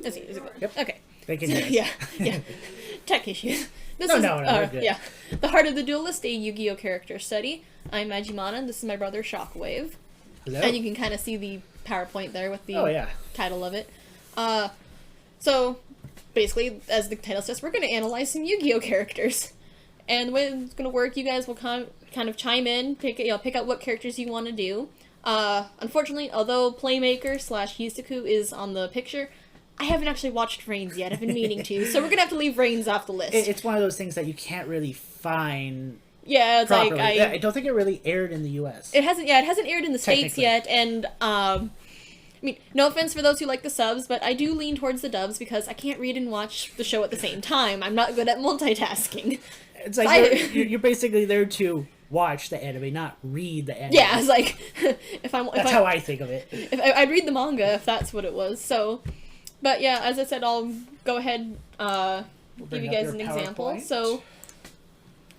Is it good? Yep. Okay. They can hear us. Yeah. Tech issues. No, we're good. Yeah. The Heart of the Duelist, a Yu-Gi-Oh! Character study. I'm Majimana, and this is my brother Shockwave. Hello. And you can kind of see the PowerPoint there with the title of it. So, basically, as the title says, we're going to analyze some Yu-Gi-Oh! Characters. And the way it's going to work, you guys will kind of chime in, pick out what characters you want to do. Unfortunately, although Playmaker / Hisaku is on the picture, I haven't actually watched Reigns yet. I've been meaning to, so we're gonna have to leave Reigns off the list. It's one of those things that you can't really find. Yeah, it's properly. like I don't think it really aired in the U.S. It hasn't. Yeah, it hasn't aired in the States yet, and I mean, no offense for those who like the subs, but I do lean towards the dubs because I can't read and watch the show at the same time. I'm not good at multitasking. It's like you're basically there to watch the anime, not read the anime. Yeah, it's like that's how I think of it. If I'd read the manga if that's what it was. So, but yeah, as I said, I'll go ahead give you guys an example. So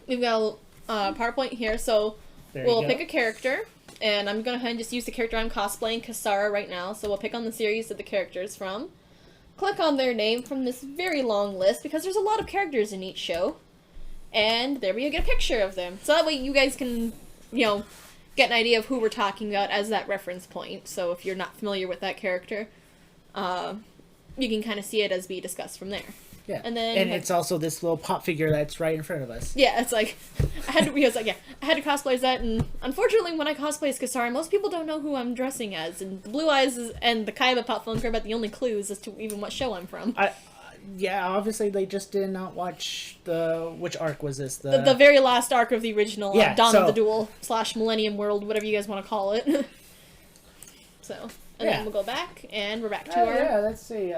we've got a PowerPoint here. So we'll pick a character, and I'm going to go ahead and just use the character I'm cosplaying, Kasara, right now. So we'll pick on the series that the character is from. Click on their name from this very long list because there's a lot of characters in each show. And there we get a picture of them. So that way you guys can, get an idea of who we're talking about as that reference point. So if you're not familiar with that character, you can kind of see it as we discuss from there. Yeah. And then it's also this little pop figure that's right in front of us. Yeah, it's like I had to cosplay as that, and unfortunately when I cosplay as Kasara, most people don't know who I'm dressing as, and the blue eyes and the Kaiba pop phone are about the only clues as to even what show I'm from. Yeah, obviously they just did not watch which arc was this? The very last arc of the original Dawn of the Duel / Millennium World, whatever you guys want to call it. So, then we'll go back, and we're back to our... Yeah, let's see.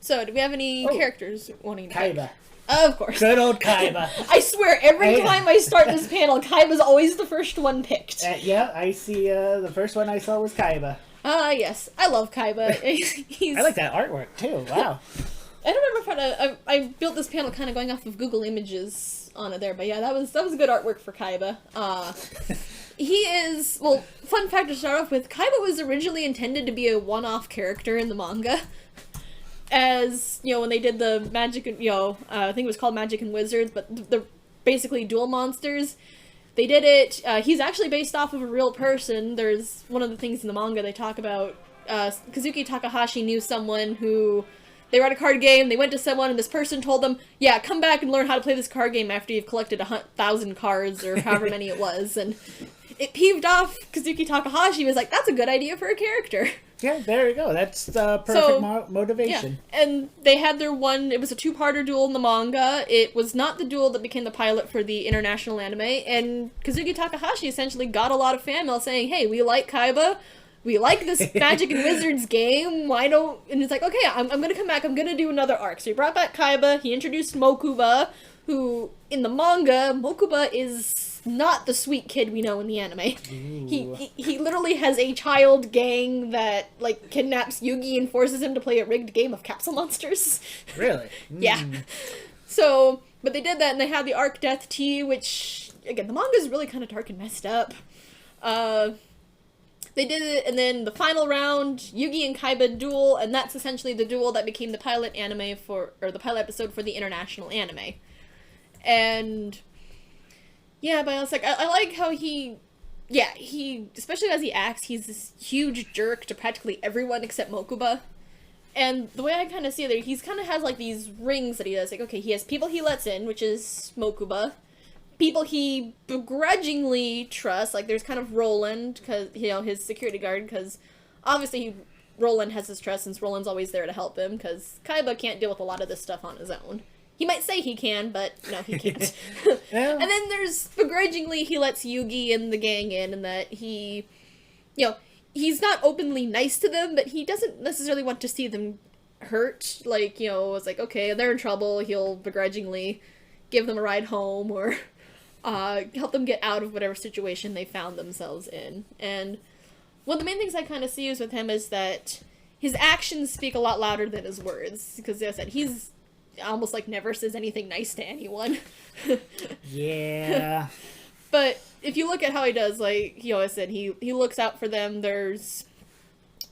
So, do we have any characters wanting to Kaiba. Of course. Good old Kaiba. I swear, every time I start this panel, Kaiba's always the first one picked. Yeah, I see, the first one I saw was Kaiba. Yes. I love Kaiba. I like that artwork, too. Wow. I don't remember if I built this panel kind of going off of Google Images on it there, but yeah, that was good artwork for Kaiba. He is, well, fun fact to start off with, Kaiba was originally intended to be a one-off character in the manga. As, when they did the Magic, I think it was called Magic and Wizards, but they're basically duel monsters. They did it, he's actually based off of a real person. There's one of the things in the manga they talk about, Kazuki Takahashi knew someone who... They were at a card game, they went to someone, and this person told them, yeah, come back and learn how to play this card game after you've collected 1,000 cards, or however many it was, and it peeved off Kazuki Takahashi. Was like, that's a good idea for a character. Yeah, there you go. That's the perfect motivation. Yeah. And they had it was a 2-parter duel in the manga. It was not the duel that became the pilot for the international anime, and Kazuki Takahashi essentially got a lot of fan mail saying, hey, we like Kaiba, we like this Magic and Wizards game, why don't... And it's like, okay, I'm gonna come back, I'm gonna do another arc. So he brought back Kaiba, he introduced Mokuba, who, in the manga, Mokuba is not the sweet kid we know in the anime. He literally has a child gang that, like, kidnaps Yugi and forces him to play a rigged game of capsule monsters. Really? Yeah. So, but they did that, and they had the arc Death Tea, which, again, the manga's really kind of dark and messed up. They did it, and then the final round, Yugi and Kaiba duel, and that's essentially the duel that became the pilot the pilot episode for the international anime. And, yeah, but I was like, I like how he, especially as he acts, he's this huge jerk to practically everyone except Mokuba. And the way I kind of see it, he kind of has, like, these rings that he does. Like, okay, he has people he lets in, which is Mokuba. People he begrudgingly trusts, like there's kind of Roland, because his security guard, because obviously Roland has his trust since Roland's always there to help him, because Kaiba can't deal with a lot of this stuff on his own. He might say he can, but no, he can't. Yeah. And then there's begrudgingly he lets Yugi and the gang in, and that he, he's not openly nice to them, but he doesn't necessarily want to see them hurt. Like, it's like, okay, they're in trouble, he'll begrudgingly give them a ride home, or... help them get out of whatever situation they found themselves in. And one of the main things I kind of see is with him is that his actions speak a lot louder than his words. Because, as I said, he's almost like never says anything nice to anyone. Yeah. But if you look at how he does, like, he always said, he looks out for them. There's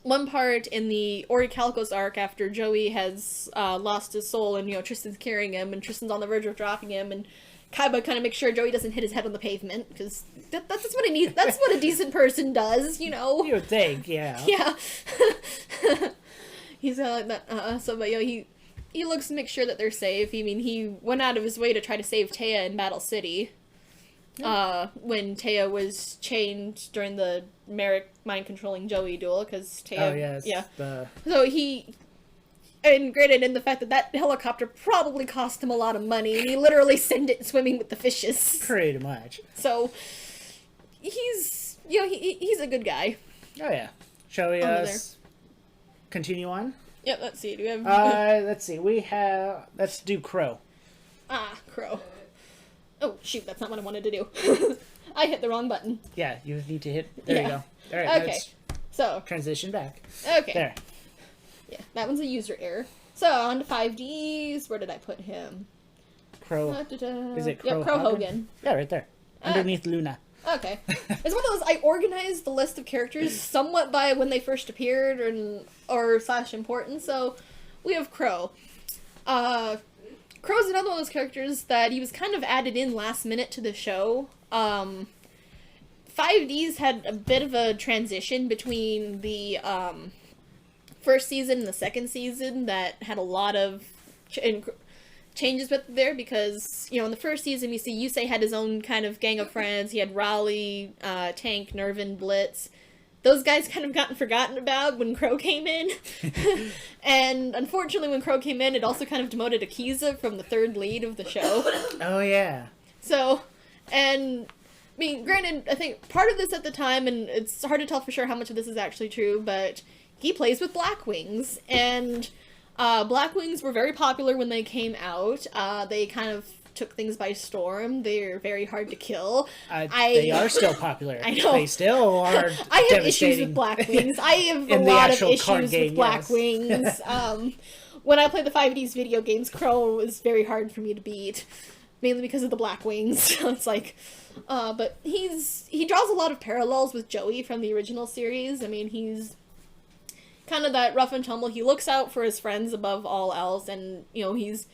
one part in the Orichalcos arc after Joey has lost his soul and, Tristan's carrying him and Tristan's on the verge of dropping him and Kaiba kind of makes sure Joey doesn't hit his head on the pavement because that's what it needs. That's what a decent person does, You would think, yeah. Yeah. He's like that. But he looks to make sure that they're safe. I mean, he went out of his way to try to save Taya in Battle City. When Taya was chained during the Merrick mind-controlling Joey duel, because Taya... Oh, yes. Yeah. The... So and granted, in the fact that helicopter probably cost him a lot of money, and he literally sent it swimming with the fishes. Pretty much. So, he's, he's a good guy. Oh, yeah. Shall we, continue on? Yep, let's see. Do we have... let's see. Let's do Crow. Crow. Oh, shoot, that's not what I wanted to do. I hit the wrong button. Yeah, you need to hit... There you go. All right, okay. So... Transition back. Okay. There. Yeah, that one's a user error. So, on to 5Ds. Where did I put him? Crow. Is it Crow? Yep, Crow Hogan. Yeah, right there. Underneath Luna. Okay. It's one of those, I organized the list of characters somewhat by when they first appeared or / importance. So, we have Crow. Crow's another one of those characters that he was kind of added in last minute to the show. 5Ds had a bit of a transition between the first season and the second season that had a lot of changes with there because, in the first season we see Yusei had his own kind of gang of friends. He had Raleigh, Tank, Nervin, Blitz. Those guys kind of gotten forgotten about when Crow came in. And unfortunately when Crow came in, it also kind of demoted Akiza from the third lead of the show. Oh, yeah. So, and... I mean, granted, I think part of this at the time, and it's hard to tell for sure how much of this is actually true, but he plays with Blackwings, and Blackwings were very popular when they came out. They kind of took things by storm. They're very hard to kill. They are still popular. I know. They still are I have issues with Blackwings. I have a lot of issues with Blackwings. When I play the 5Ds video games, Crow is very hard for me to beat, mainly because of the Blackwings. So it's like... but he draws a lot of parallels with Joey from the original series. I mean, he's kind of that rough and tumble. He looks out for his friends above all else, and, he's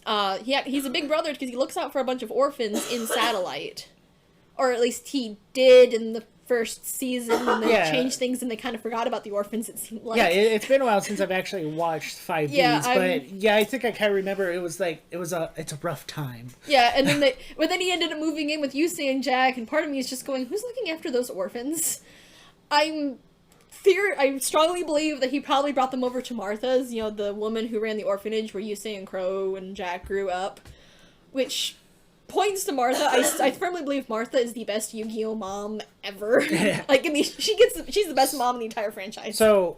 a big brother because he looks out for a bunch of orphans in Satellite. Or at least he did in the first season when they changed things and they kind of forgot about the orphans, it seemed like. Yeah, it's been a while since I've actually watched 5Ds, but I think I kind of remember it's a rough time. Yeah, and then he ended up moving in with Yusei and Jack, and part of me is just going, who's looking after those orphans? I strongly believe that he probably brought them over to Martha's, the woman who ran the orphanage where Yusei and Crow and Jack grew up, which... points to Martha. I firmly believe Martha is the best Yu-Gi-Oh mom ever. Like, she's the best mom in the entire franchise. So,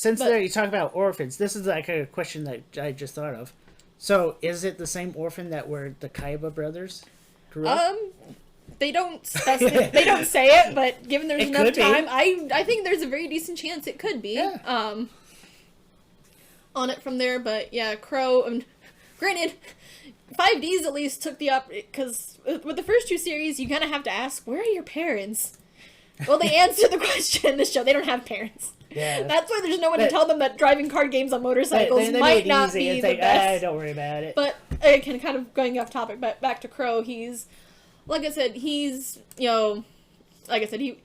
you talk about orphans, this is like a question that I just thought of. So, is it the same orphan that were the Kaiba brothers grew up? They don't say it, but given there's enough time, I think there's a very decent chance it could be. Yeah. On it from there, but yeah, Crow. Granted. 5Ds at least took the up because with the first two series, you kind of have to ask, where are your parents? Well, they answer the question in this show. They don't have parents. Yeah, that's why there's no one to tell them that driving card games on motorcycles might not be the best. Don't worry about it. But kind of going off topic, but back to Crow, he's like I said, he's like I said, he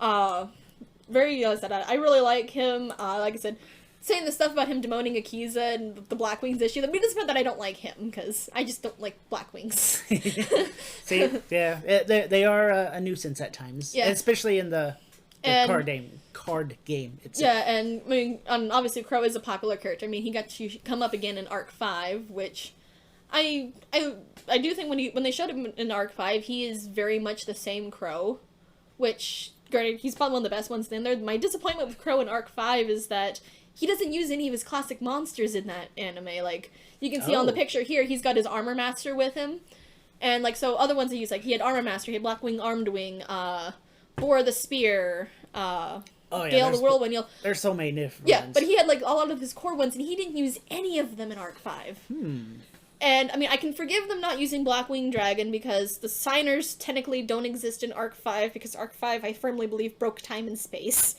very I really like him. Like I said. Saying the stuff about him demoting Akiza and the Blackwings issue, that doesn't mean that I don't like him, because I just don't like Blackwings. See, yeah, they are a nuisance at times, especially in the card game itself. Yeah, and I mean, obviously Crow is a popular character. I mean, he got to come up again in Arc 5, which I do think when they showed him in Arc 5, he is very much the same Crow, which, granted, he's probably one of the best ones in there. My disappointment with Crow in Arc 5 is that he doesn't use any of his classic monsters in that anime. Like, you can see on the picture here, he's got his Armor Master with him. And, like, so other ones he used, like, he had Armor Master, he had Blackwing Armed Wing, Boar the Spear, Gale the Whirlwind. There's so many different ones. ones. But he had, like, a lot of his core ones, and he didn't use any of them in Arc 5. And, I mean, I can forgive them not using Blackwing Dragon because the signers technically don't exist in Arc 5 because Arc 5, I firmly believe, broke time and space.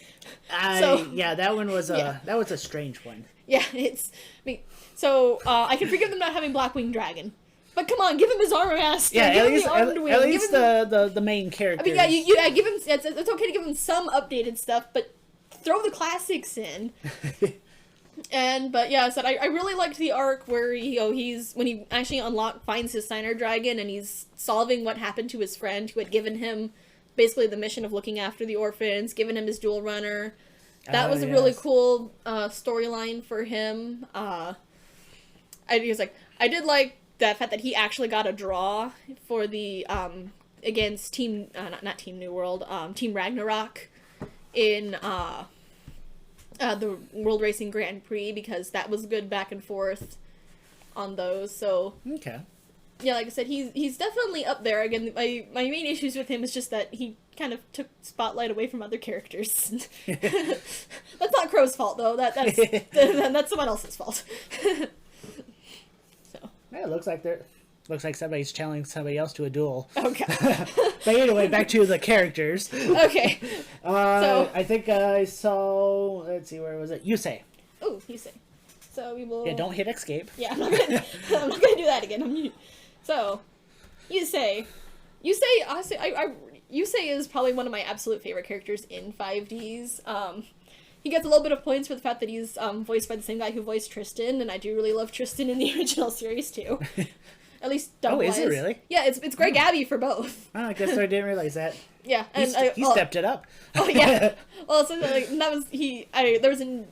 Yeah, that one was that was a strange one. Yeah, it's... I mean, so, I can forgive them not having Blackwing Dragon. But come on, give him his armor master. Yeah, give at him least, the armed wing. at least the main character. I mean, yeah, give him... It's okay to give him some updated stuff, but throw the classics in. But yeah, so I really liked the arc where he's when he actually finds his signer dragon and he's solving what happened to his friend who had given him basically the mission of looking after the orphans, given him his dual runner. That was a really cool storyline for him. I did like the fact that he actually got a draw for the against Team not Team New World, Team Ragnarok in the World Racing Grand Prix because that was good back and forth on those. So okay, yeah, like I said, he's definitely up there. Again, my main issues with him is just that he kind of took spotlight away from other characters. That's not Crow's fault though. That's someone else's fault. So yeah, it looks like somebody's challenging somebody else to a duel. Okay. But anyway, back to the characters. Okay. So I think I saw. Let's see, where was it? Yusei. Oh, Yusei. So we will. Yeah, don't hit escape. Yeah, I'm not gonna do that again. So, Yusei. Honestly, Yusei is probably one of my absolute favorite characters in 5Ds. He gets a little bit of points for the fact that he's voiced by the same guy who voiced Tristan, and I do really love Tristan in the original series too. At least dub-wise. Oh, is it really? Yeah, it's Greg Abbey for both. Oh, I guess I didn't realize that. Yeah, and he stepped it up. Oh yeah. Well, so like, that was there was an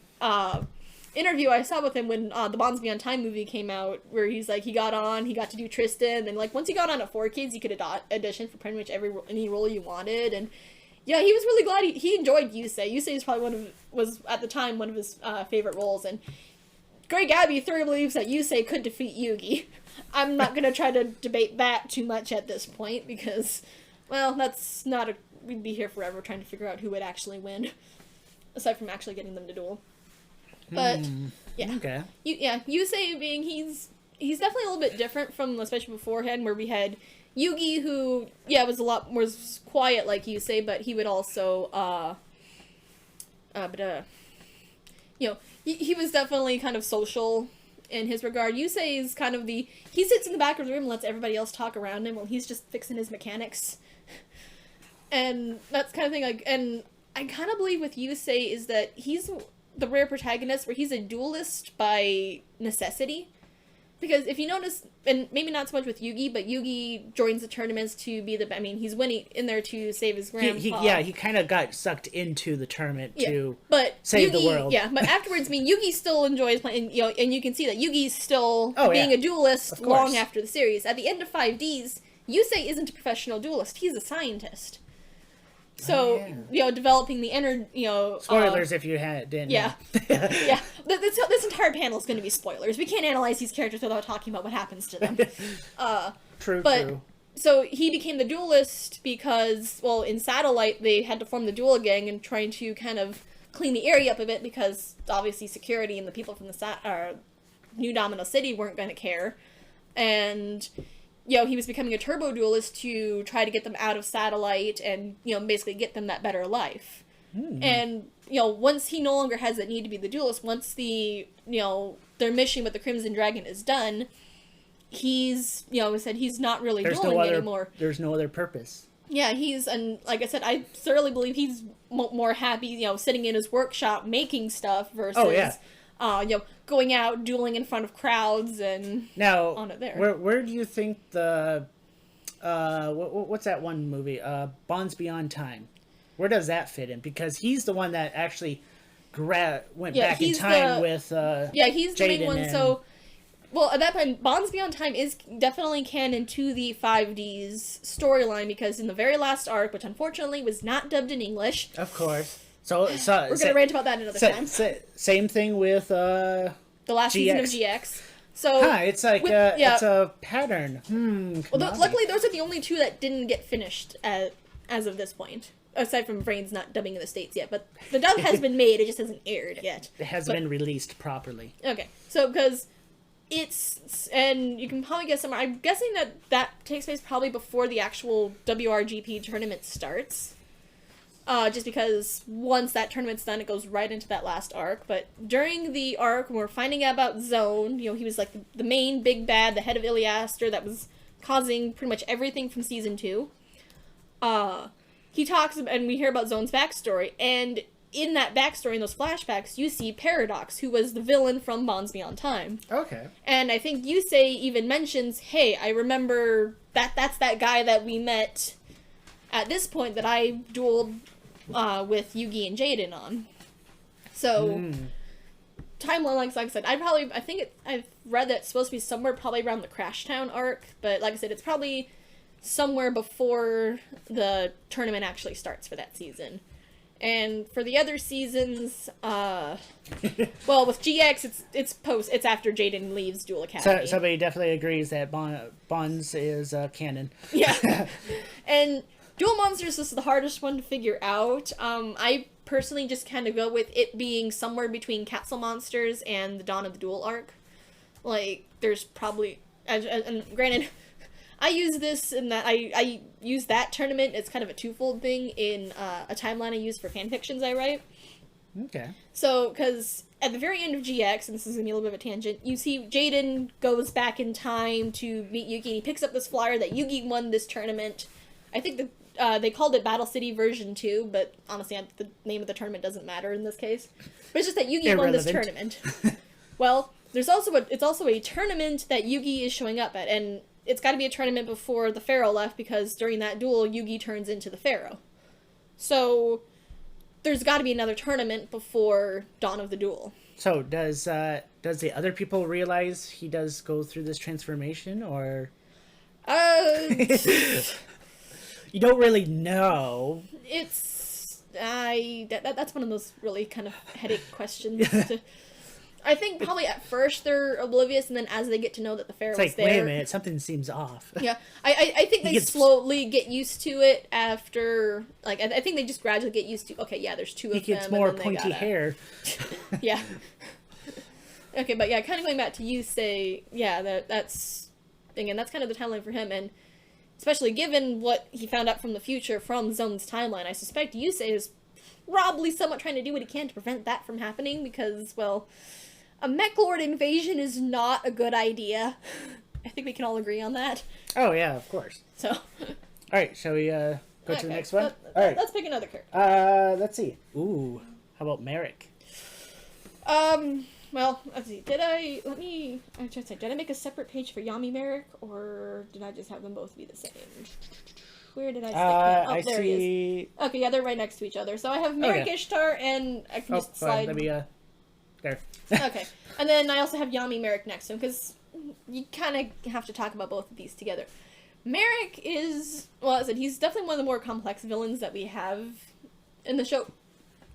interview I saw with him when the Bonds Beyond Time movie came out, where he's like he got to do Tristan, and like once he got on at 4Kids, you could audition for pretty much any role you wanted, and yeah, he was really glad he enjoyed Yusei. Yusei is probably was at the time one of his favorite roles, and Greg Abbey thoroughly believes that Yusei could defeat Yugi. I'm not gonna try to debate that too much at this point because, well, that's not we'd be here forever trying to figure out who would actually win, aside from actually getting them to duel. But yeah, okay. Yusei being he's definitely a little bit different from especially beforehand where we had Yugi who was a lot more quiet like Yusei, but he would also he was definitely kind of social in his regard. Yusei is kind of he sits in the back of the room and lets everybody else talk around him while he's just fixing his mechanics. And that's kind of thing, like, and I kind of believe with Yusei is that he's the rare protagonist where he's a duelist by necessity. Because if you notice, and maybe not so much with Yugi, but Yugi joins the tournaments to be he's winning in there to save his grandpa. He kind of got sucked into the tournament to Yugi, save the world. Yeah, but afterwards, Yugi still enjoys playing, and you can see that Yugi's still being a duelist long after the series. At the end of 5Ds, Yusei isn't a professional duelist, he's a scientist. So, developing the inner, Spoilers if you didn't. Yeah. Yeah. This entire panel is going to be spoilers. We can't analyze these characters without talking about what happens to them. True. So he became the duelist because, well, in Satellite, they had to form the duel gang and trying to kind of clean the area up a bit because, obviously, security and the people from the New Domino City weren't going to care. And he was becoming a turbo duelist to try to get them out of Satellite and, basically get them that better life. And, once he no longer has that need to be the duelist, once their mission with the Crimson Dragon is done, he's, said he's not really dueling anymore. There's no other purpose. Yeah, and like I said, I thoroughly believe he's more happy, sitting in his workshop making stuff versus, going out, dueling in front of crowds and on it there. Where do you think the what's that one movie? Bonds Beyond Time. Where does that fit in? Because he's the one that actually went back in time with he's the main one. So, well, at that point, Bonds Beyond Time is definitely canon to the 5D's storyline because in the very last arc, which unfortunately was not dubbed in English, of course. So we're gonna rant about that another time. Same thing with the last season of GX. So it's like it's a pattern. Luckily, those are the only two that didn't get finished as of this point. Aside from Brains not dubbing in the States yet, but the dub has been made, it just hasn't aired yet. It hasn't been released properly. Okay, so because and you can probably guess somewhere. I'm guessing that takes place probably before the actual WRGP tournament starts. Just because once that tournament's done, it goes right into that last arc. But during the arc, when we're finding out about Zone, he was like the main big bad, the head of Iliaster that was causing pretty much everything from season 2. He talks, and we hear about Zone's backstory, and in that backstory, in those flashbacks, you see Paradox, who was the villain from Bonds Beyond Time. Okay. And I think Yusei even mentions, hey, I remember that's that guy that we met at this point that I dueled with Yugi and Jaden on. So, timeline, like I said, I've read that it's supposed to be somewhere probably around the Crash Town arc, but like I said, it's probably somewhere before the tournament actually starts for that season. And for the other seasons, well, with GX, it's after Jaden leaves Duel Academy. So somebody definitely agrees that Bonds is canon. Yeah. And Duel Monsters is the hardest one to figure out. I personally just kind of go with it being somewhere between Capsule Monsters and the Dawn of the Duel arc. Like, there's probably, and granted, I use this in that I use that tournament. It's kind of a twofold thing in a timeline I use for fanfictions I write. Okay. So, because at the very end of GX, and this is going to be a little bit of a tangent, you see Jaden goes back in time to meet Yugi, and he picks up this flyer that Yugi won this tournament. I think they called it Battle City version 2, but honestly, the name of the tournament doesn't matter in this case. But it's just that Yugi won this tournament. Well, it's also a tournament that Yugi is showing up at, and it's got to be a tournament before the Pharaoh left, because during that duel, Yugi turns into the Pharaoh. So, there's got to be another tournament before Dawn of the Duel. So, does the other people realize he does go through this transformation, or? You don't really know. That's one of those really kind of headache questions. I think probably at first they're oblivious, and then as they get to know that the Pharaoh's it's like, there... wait a minute, something seems off. Yeah, I think they slowly get used to it after... Like, I think they just gradually get used to, okay, yeah, there's two of them. He gets more pointy hair. Yeah. Okay, but yeah, kind of going back to Yusei, yeah, that's... Again, that's kind of the timeline for him, and especially given what he found out from the future from Zone's timeline, I suspect Yusei is probably somewhat trying to do what he can to prevent that from happening, because, well... A mech lord invasion is not a good idea. I think we can all agree on that. Oh, yeah, of course. So. Alright, shall we go to the next one? Alright. Let's pick another character. Let's see. Ooh, how about Merrick? Well, let's see. Did I make a separate page for Yami Merrick, or did I just have them both be the same? Where did I stick him? Oh, there he is. Okay, yeah, they're right next to each other. So I have Merrick Ishtar, and I can just slide... Let me, there. Okay. And then I also have Yami Merrick next to him, because you kind of have to talk about both of these together. Merrick is, well, as I said, he's definitely one of the more complex villains that we have in the show.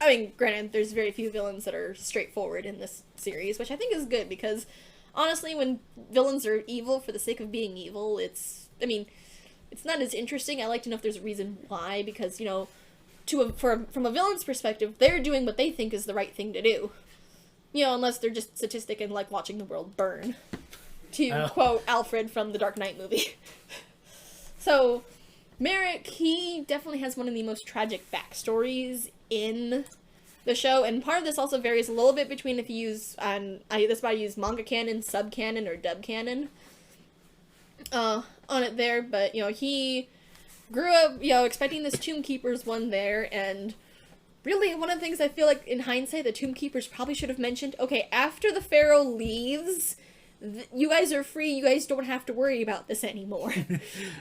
I mean, granted, there's very few villains that are straightforward in this series, which I think is good, because honestly, when villains are evil for the sake of being evil, it's not as interesting. I like to know if there's a reason why, because, from a villain's perspective, they're doing what they think is the right thing to do. Unless they're just sadistic and like watching the world burn. To quote Alfred from the Dark Knight movie. So, Merrick, he definitely has one of the most tragic backstories in the show, and part of this also varies a little bit between if you use, that's why I use manga canon, sub-canon, or dub canon on it there, but, he grew up, expecting this Tomb Keeper's one there, and really, one of the things I feel like, in hindsight, the Tomb Keepers probably should have mentioned, okay, after the Pharaoh leaves, you guys are free, you guys don't have to worry about this anymore.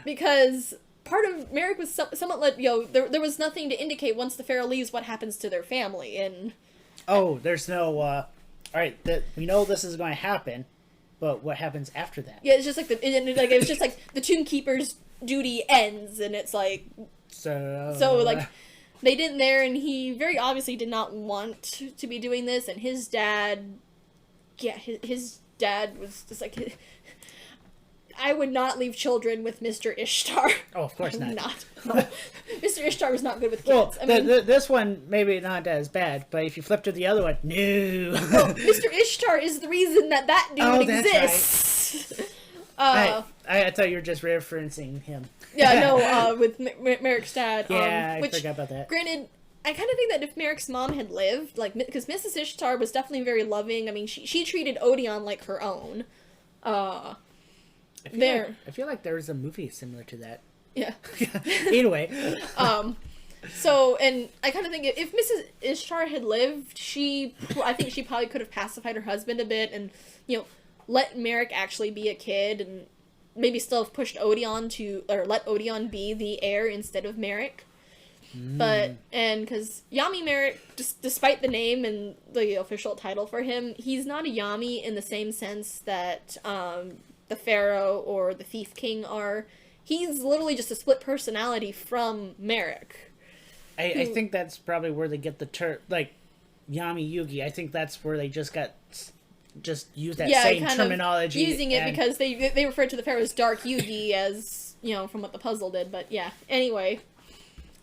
Because part of Merrick was somewhat like, there was nothing to indicate once the Pharaoh leaves what happens to their family, and... Oh, there's no, alright, we know this is going to happen, but what happens after that? Yeah, it's just like, it was just like, the Tomb Keeper's duty ends, and it's like... So like... They didn't there, and he very obviously did not want to be doing this, and his dad, his dad was just like, I would not leave children with Mr. Ishtar. Oh, of course not. No. Mr. Ishtar was not good with kids. Well, I mean, this one, maybe not as bad, but if you flip to the other one, no. Well, Mr. Ishtar is the reason that dude exists. Right. I thought you were just referencing him. Yeah, no, with Merrick's dad. Yeah, I forgot about that. Granted, I kind of think that if Merrick's mom had lived, like, because Mrs. Ishtar was definitely very loving. I mean, she treated Odeon like her own. I feel like there was a movie similar to that. Yeah. Anyway. So, and I kind of think if Mrs. Ishtar had lived, I think she probably could have pacified her husband a bit and, let Merrick actually be a kid and maybe still have pushed Odeon or let Odeon be the heir instead of Merrick. But, and because Yami Merrick, despite the name and the official title for him, he's not a Yami in the same sense that the Pharaoh or the Thief King are. He's literally just a split personality from Merrick. I think that's probably where they get the term, like, Yami Yugi. I think that's where they just use that same terminology. Using it because they referred to the Pharaoh as Dark Yugi as, from what the puzzle did. But yeah, anyway.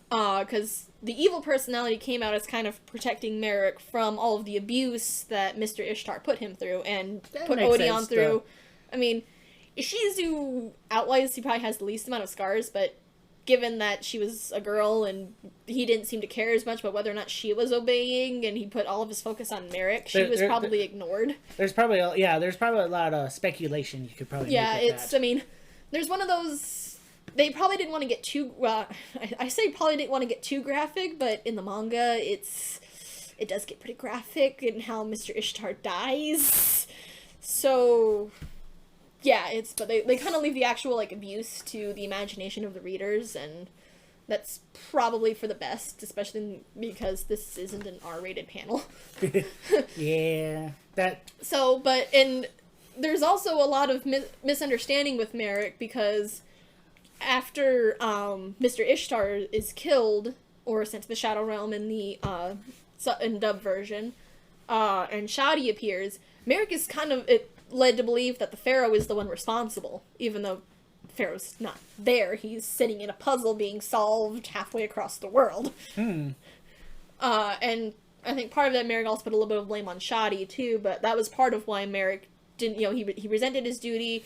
Because the evil personality came out as kind of protecting Merrick from all of the abuse that Mr. Ishtar put him through and put Odeon through. I mean, Ishizu, outwise, he probably has the least amount of scars, but given that she was a girl and he didn't seem to care as much about whether or not she was obeying, and he put all of his focus on Merrick, she was probably ignored. There's probably a lot of speculation you could probably make with that. I mean, there's one of those. They probably didn't want to get too. I say probably didn't want to get too graphic, but in the manga, it does get pretty graphic in how Mr. Ishtar dies. So, yeah, but they kind of leave the actual abuse to the imagination of the readers, and that's probably for the best, especially because this isn't an R-rated panel. Yeah, that. So, and there's also a lot of misunderstanding with Merrick because after Mr. Ishtar is killed or sent to the Shadow Realm in the dub version, and Shadi appears, Merrick is kind of led to believe that the Pharaoh is the one responsible, even though Pharaoh's not there. He's sitting in a puzzle being solved halfway across the world. And I think part of that, Merrick also put a little bit of blame on Shadi too, but that was part of why Merrick didn't, he resented his duty.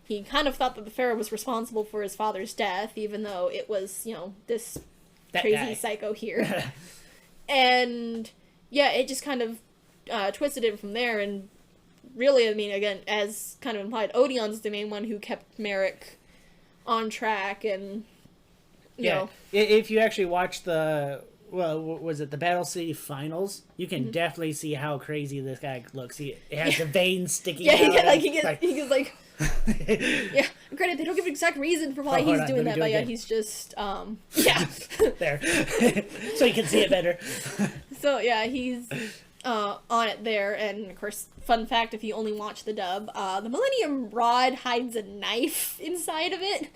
He kind of thought that the Pharaoh was responsible for his father's death, even though it was, this crazy psycho here. And, yeah, it just kind of twisted it from there, and really, I mean, again, as kind of implied, Odeon's the main one who kept Merrick on track, and, you know. If you actually watch the Battle City Finals, you can definitely see how crazy this guy looks. He has the veins sticking out. He gets like... Yeah, granted, they don't give an exact reason for why he's doing that, but yeah, he's just, there. So you can see it better. So, yeah, he's on it there, and of course, fun fact, if you only watch the dub, the Millennium Rod hides a knife inside of it.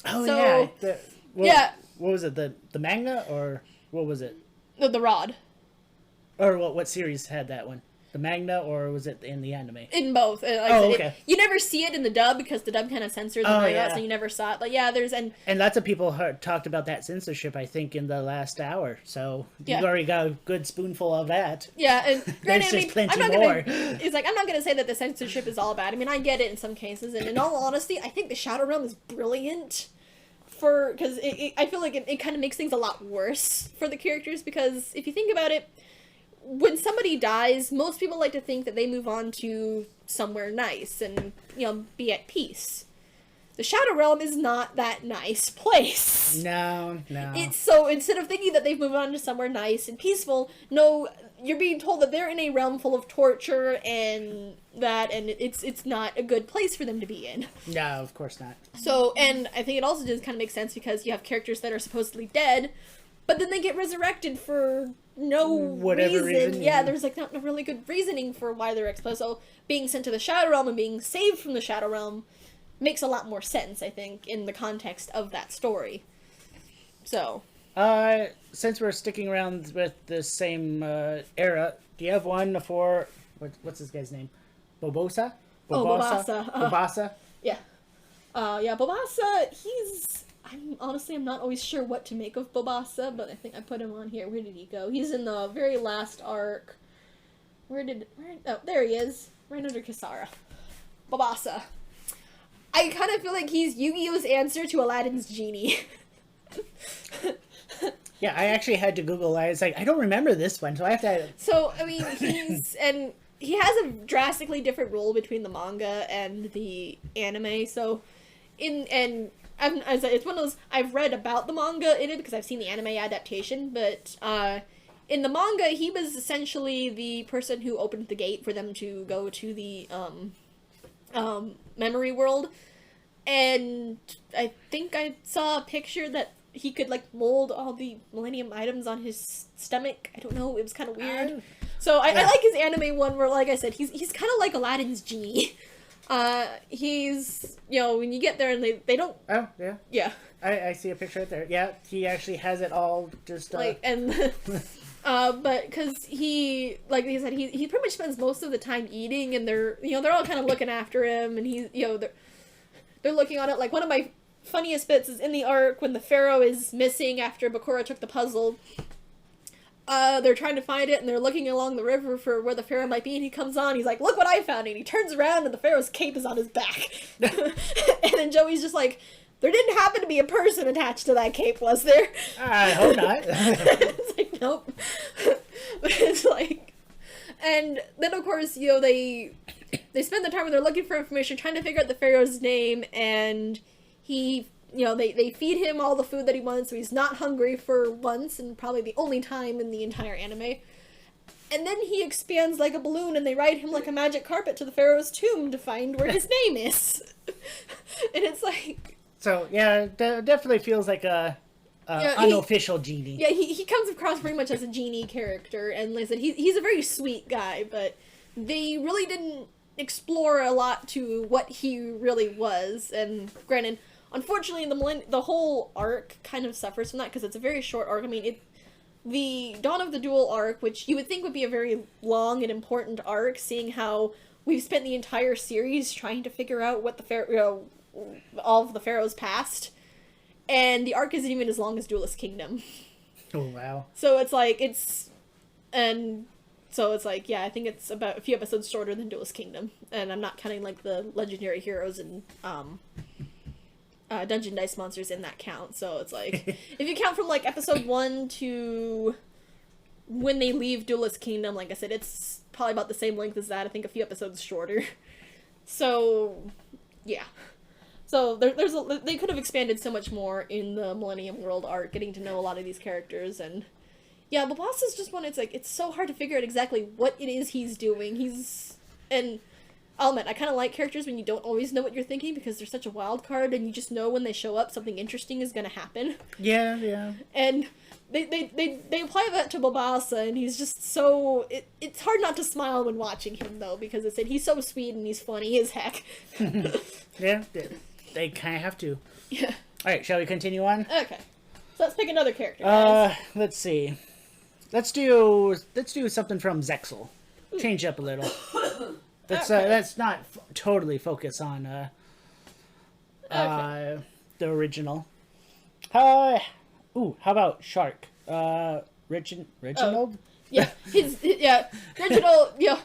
Oh, so, yeah. What was it, the manga, or what was it? No, the rod. Or what series had that one? The manga, or was it in the anime? In both. Okay. You never see it in the dub because the dub kind of censors the manga, so you never saw it. But yeah, and lots of people talked about that censorship, I think, in the last hour. So you already got a good spoonful of that. Yeah, and granted, there's plenty more. I'm not gonna say that the censorship is all bad. I mean, I get it in some cases, and in all honesty, I think the Shadow Realm is brilliant. Because I feel like it kind of makes things a lot worse for the characters, because if you think about it, when somebody dies, most people like to think that they move on to somewhere nice and, be at peace. The Shadow Realm is not that nice place. No. It's so, instead of thinking that they've moved on to somewhere nice and peaceful, no, you're being told that they're in a realm full of torture and it's not a good place for them to be in. No, of course not. So, and I think it also just kind of makes sense because you have characters that are supposedly dead, but then they get resurrected for no reason. Yeah, there's not a really good reasoning for why they're exposed. So being sent to the Shadow Realm and being saved from the Shadow Realm makes a lot more sense, I think, in the context of that story. So. Since we're sticking around with the same era, do you have one for what's this guy's name? Bobosa? Bobasa. Bobasa? Yeah. Bobasa, I'm not always sure what to make of Bobasa, but I think I put him on here. Where did he go? He's in the very last arc Oh, there he is. Right under Kisara. Babasa. I kind of feel like he's Yu-Gi-Oh's answer to Aladdin's genie. Yeah, I actually had to Google. I was like, I don't remember this one, so I have to. So I mean, he has a drastically different role between the manga and the anime. So, it's one of those I've read about the manga in it because I've seen the anime adaptation. But in the manga, he was essentially the person who opened the gate for them to go to the memory world, and I think I saw a picture that he could like mold all the Millennium items on his stomach. I don't know, it was kind of weird. So I like his anime one where, like I said, he's kind of like Aladdin's genie. He's, when you get there and they don't. Oh yeah. Yeah. I see a picture right there. Yeah, he actually has it all just like and. But because he, like he said, he pretty much spends most of the time eating, and they're all kind of looking after him, and he's, they're looking on it. Like, one of my funniest bits is in the arc when the pharaoh is missing after Bakura took the puzzle. They're trying to find it, and they're looking along the river for where the pharaoh might be, and he comes on, he's like, look what I found, and he turns around, and the pharaoh's cape is on his back. And then Joey's just like, there didn't happen to be a person attached to that cape, was there? I hope not. It's like, nope. But it's like, and then of course, they spend the time where they're looking for information, trying to figure out the pharaoh's name, and he, they feed him all the food that he wants, so he's not hungry for once, and probably the only time in the entire anime. And then he expands like a balloon, and they ride him like a magic carpet to the pharaoh's tomb to find where his name is. And it's like... So, yeah, definitely feels like a unofficial genie. Yeah, he comes across pretty much as a genie character, and like I said, he's a very sweet guy, but they really didn't explore a lot to what he really was, and granted, unfortunately, the whole arc kind of suffers from that, because it's a very short arc. I mean, the Dawn of the Duel arc, which you would think would be a very long and important arc, seeing how we've spent the entire series trying to figure out what the all of the pharaoh's past, and the arc isn't even as long as Duelist Kingdom. Oh wow. So it's like, yeah, I think it's about a few episodes shorter than Duelist Kingdom, and I'm not counting like the legendary heroes and Dungeon Dice monsters in that count. So it's like, if you count from like episode 1 to when they leave Duelist Kingdom, like I said, it's probably about the same length as that. I think a few episodes shorter. So yeah. So they could have expanded so much more in the Millennium World arc, getting to know a lot of these characters, and yeah, but Boss is just one. It's like, it's so hard to figure out exactly what it is he's doing. And I'll admit, I kind of like characters when you don't always know what you're thinking, because they're such a wild card, and you just know when they show up, something interesting is going to happen. Yeah, yeah. And they apply that to Babasa, and he's just so... It's hard not to smile when watching him, though, because it said he's so sweet and he's funny as heck. Yeah, they kind of have to. Yeah. Alright, shall we continue on? Okay. So let's pick another character, guys. Let's see. Let's do something from Zexel. Change up a little. Let's not totally focus on the original. How about Shark? Reginald? Yeah, Reginald. Yeah,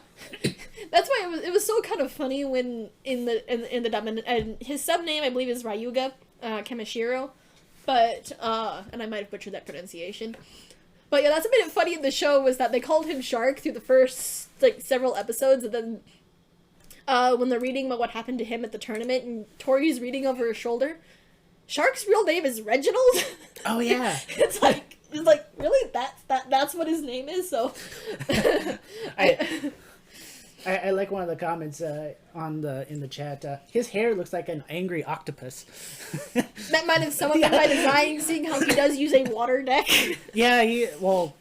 that's why it was so kind of funny when in the dub, and his sub name I believe is Ryuga Kamishiro, but and I might have butchered that pronunciation. But yeah, that's a bit funny in the show, was that they called him Shark through the first like several episodes, and then when they're reading about what happened to him at the tournament, and Tori's reading over his shoulder, Shark's real name is Reginald. Oh yeah. It's like really that's what his name is. So I like one of the comments in the chat. His hair looks like an angry octopus. That might have someone by design, seeing how he does use a water deck. Yeah,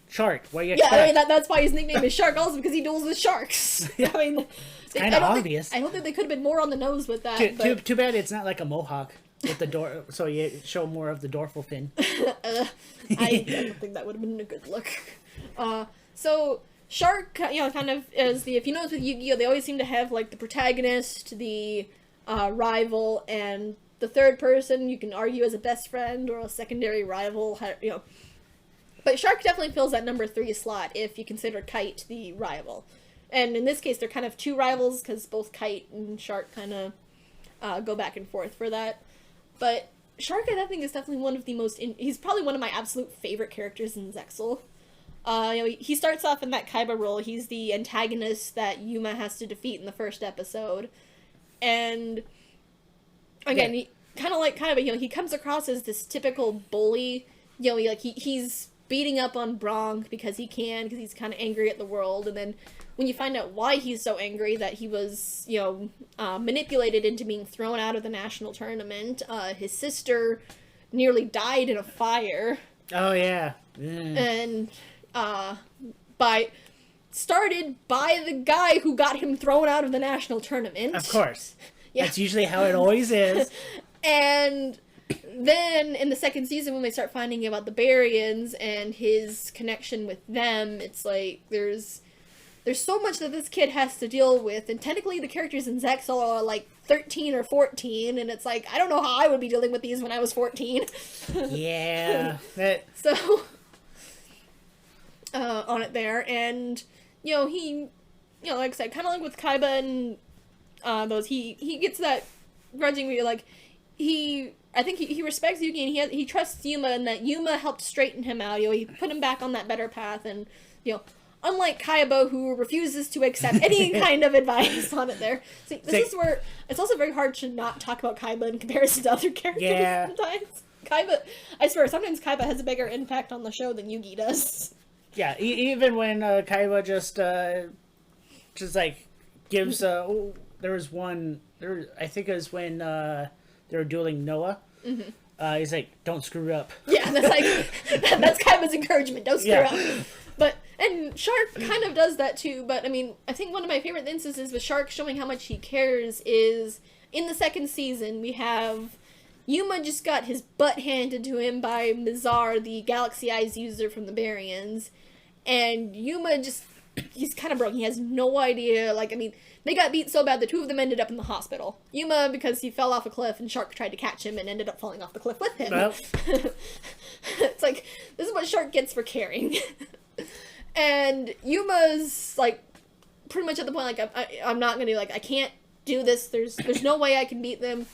Shark. What do you expect? Yeah, I mean that's why his nickname is Shark, also because he duels with sharks. Yeah. I mean, it's kind of obvious. I don't think they could have been more on the nose with that. Too bad it's not like a mohawk with the so you show more of the dorsal fin. I don't think that would have been a good look. So Shark, kind of is if you notice with Yu-Gi-Oh, they always seem to have like the protagonist, the rival, and the third person you can argue as a best friend or a secondary rival, But Shark definitely fills that number 3 slot if you consider Kite the rival. And in this case, they're kind of two rivals, because both Kite and Shark kind of go back and forth for that. But Shark, I think, is definitely one of the most... he's probably one of my absolute favorite characters in Zexal. He starts off in that Kaiba role. He's the antagonist that Yuma has to defeat in the first episode. And, again, he, kind of like Kaiba, he comes across as this typical bully. He's beating up on Bronk because he can, because he's kind of angry at the world. And then when you find out why he's so angry, that he was, manipulated into being thrown out of the national tournament. His sister nearly died in a fire. Oh, yeah. And, started by the guy who got him thrown out of the national tournament. Of course. Yeah. That's usually how it always is. And then in the second season, when they start finding about the Barians and his connection with them, it's like there's so much that this kid has to deal with, and technically the characters in Zexal are like 13 or 14, and it's like, I don't know how I would be dealing with these when I was 14. Yeah. So, on it there, and, he, like I said, kind of like with Kaiba and those, he gets that grudgingly, like, I think he respects Yugi, and he trusts Yuma, and that Yuma helped straighten him out. He put him back on that better path, and unlike Kaiba, who refuses to accept any kind of advice on it there. See, this is where it's also very hard to not talk about Kaiba in comparison to other characters sometimes. Kaiba, I swear, sometimes Kaiba has a bigger impact on the show than Yugi does. Yeah, even when Kaiba just like gives there was one I think it was when they were dueling Noah. Mm-hmm. He's like, don't screw up. Yeah, that's like that's Kaiba's encouragement. Don't screw up. And Shark kind of does that too, but I mean, I think one of my favorite instances with Shark showing how much he cares is in the second season. We have Yuma just got his butt handed to him by Mizar, the Galaxy Eyes user from the Barians, and Yuma he's kind of broken. He has no idea. Like, I mean, they got beat so bad the two of them ended up in the hospital. Yuma because he fell off a cliff, and Shark tried to catch him and ended up falling off the cliff with him. Well. It's like, this is what Shark gets for caring. And Yuma's, like, pretty much at the point, like, I'm not gonna, like, I can't do this, there's no way I can beat them.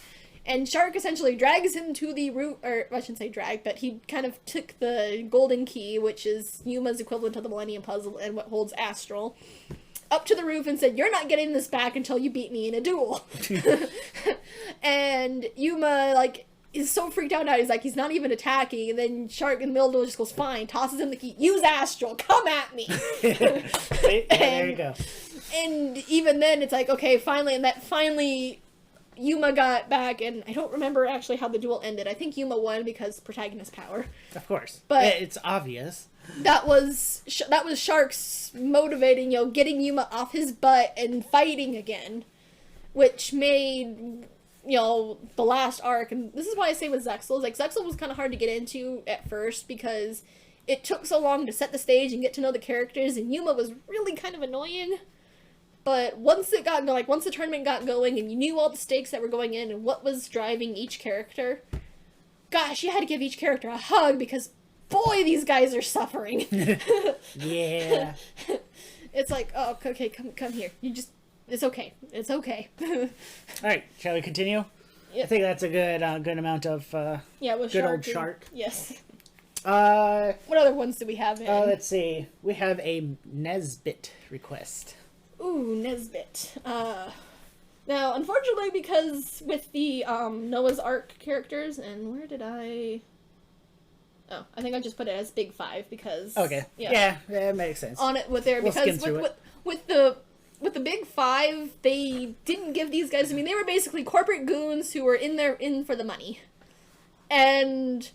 And Shark essentially drags him to the roof, or I shouldn't say drag, but he kind of took the golden key, which is Yuma's equivalent to the Millennium Puzzle and what holds Astral, up to the roof and said, you're not getting this back until you beat me in a duel. And Yuma, like, is so freaked out now, he's like, he's not even attacking, and then Shark in the middle of the duel just goes, fine, tosses him the key, use Astral, come at me! There you go. And even then, it's like, okay, finally, Yuma got back, and I don't remember actually how the duel ended. I think Yuma won because protagonist power. Of course. But it's obvious. That was Shark's motivating, getting Yuma off his butt and fighting again, which made... the last arc, and this is why I say with Zexal, like, Zexal was kind of hard to get into at first, because it took so long to set the stage and get to know the characters, and Yuma was really kind of annoying. But once the tournament got going, and you knew all the stakes that were going in, and what was driving each character, gosh, you had to give each character a hug, because, boy, these guys are suffering. Yeah. It's like, oh, okay, come here. It's okay. It's okay. All right, shall we continue? Yep. I think that's a good amount of with good old Shark. Yes. What other ones do we have in? Let's see. We have a Nesbit request. Ooh, Nesbit. Now, unfortunately, because with the Noah's Ark characters, and where did I... Oh, I think I just put it as Big Five because... Okay. Yeah, that makes sense. On it with there, because with the Big Five, they didn't give these guys... I mean, they were basically corporate goons who were in for the money. And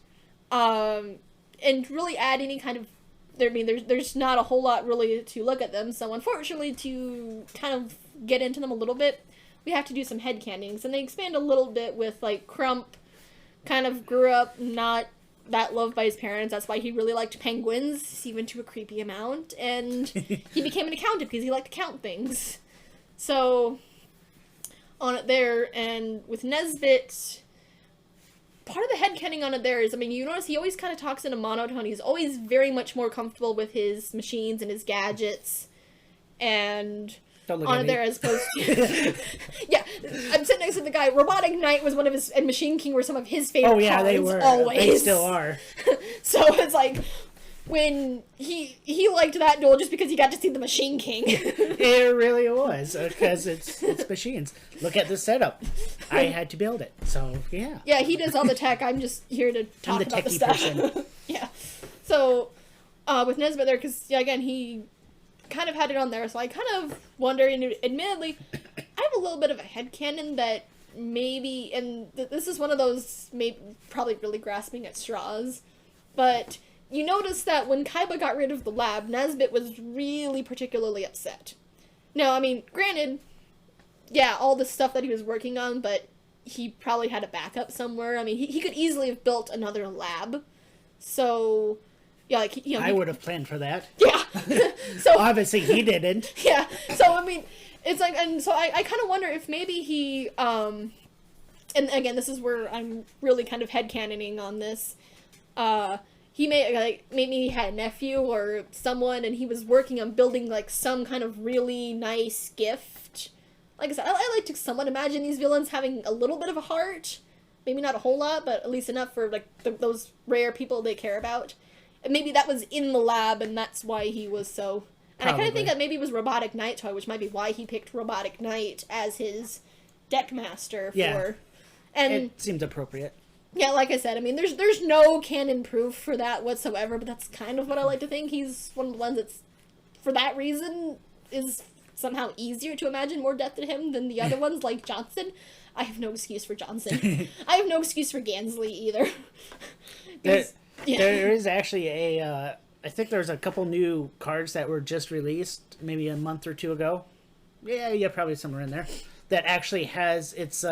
really add any kind of... there's not a whole lot really to look at them, so unfortunately, to kind of get into them a little bit, we have to do some headcanonings, and they expand a little bit with, like, Crump kind of grew up not that loved by his parents. That's why he really liked penguins, even to a creepy amount, and he became an accountant because he liked to count things. So, on it there, and with Nesbit, part of the headcanon on it there is, I mean, you notice he always kind of talks in a monotone. He's always very much more comfortable with his machines and his gadgets, and Don't on it there as opposed to... Yeah, I'm sitting next to the guy. Robotic Knight was one of his... And Machine King were some of his favorite cards. They were. Always. They still are. So it's like... When he liked that duel just because he got to see the Machine King. It really was, because it's machines. Look at the setup. I had to build it, so yeah. Yeah, he does all the tech. I'm just here to talk about the stuff. Person. Yeah. So, with Nesbitt there, because, yeah, again, he kind of had it on there, so I kind of wonder, and admittedly, I have a little bit of a headcanon that maybe, and this is one of those, probably really grasping at straws, but... You notice that when Kaiba got rid of the lab, Nesbitt was really particularly upset. Now, I mean, granted, yeah, all the stuff that he was working on, but he probably had a backup somewhere. I mean, he could easily have built another lab. So, yeah, like, you know... I would have planned for that. Yeah. So obviously, he didn't. Yeah. So, I mean, it's like, and so I kind of wonder if maybe he, and again, this is where I'm really kind of headcanoning on this, he maybe he had a nephew or someone, and he was working on building, like, some kind of really nice gift. Like I said, I like to somewhat imagine these villains having a little bit of a heart. Maybe not a whole lot, but at least enough for, like, those rare people they care about. And maybe that was in the lab, and that's why he was so... And I kind of think that maybe it was Robotic Knight toy, which might be why he picked Robotic Knight as his deck master for... Yeah. And it seems appropriate. Yeah, like I said, I mean, there's no canon proof for that whatsoever, but that's kind of what I like to think. He's one of the ones that's, for that reason, is somehow easier to imagine more depth to him than the other ones, like Johnson. I have no excuse for Johnson. I have no excuse for Gansley, either. There is actually I think there's a couple new cards that were just released, maybe a month or two ago. Yeah, probably somewhere in there. That actually has its...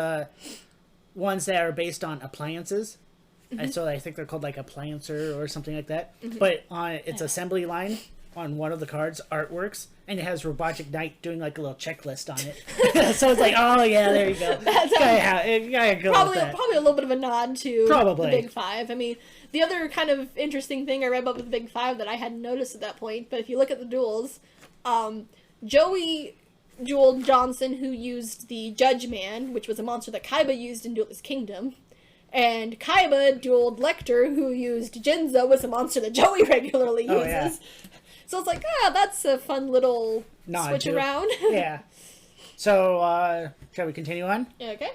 ones that are based on appliances. Mm-hmm. So I think they're called like Appliancer or something like that. Mm-hmm. But on its assembly line, on one of the cards, artworks, and it has Robotic Knight doing like a little checklist on it. So it's like, oh yeah, there you go. You gotta go probably, with that. Probably a little bit of a nod to the Big Five. I mean, the other kind of interesting thing I read about with the Big Five that I hadn't noticed at that point, but if you look at the duels, Joey dueled Johnson, who used the Judge Man, which was a monster that Kaiba used in Duelist Kingdom. And Kaiba dueled Lecter, who used Jinza, was a monster that Joey regularly uses. Yeah. So it's like, that's a fun little switch around. Yeah. So, shall we continue on? Yeah, okay.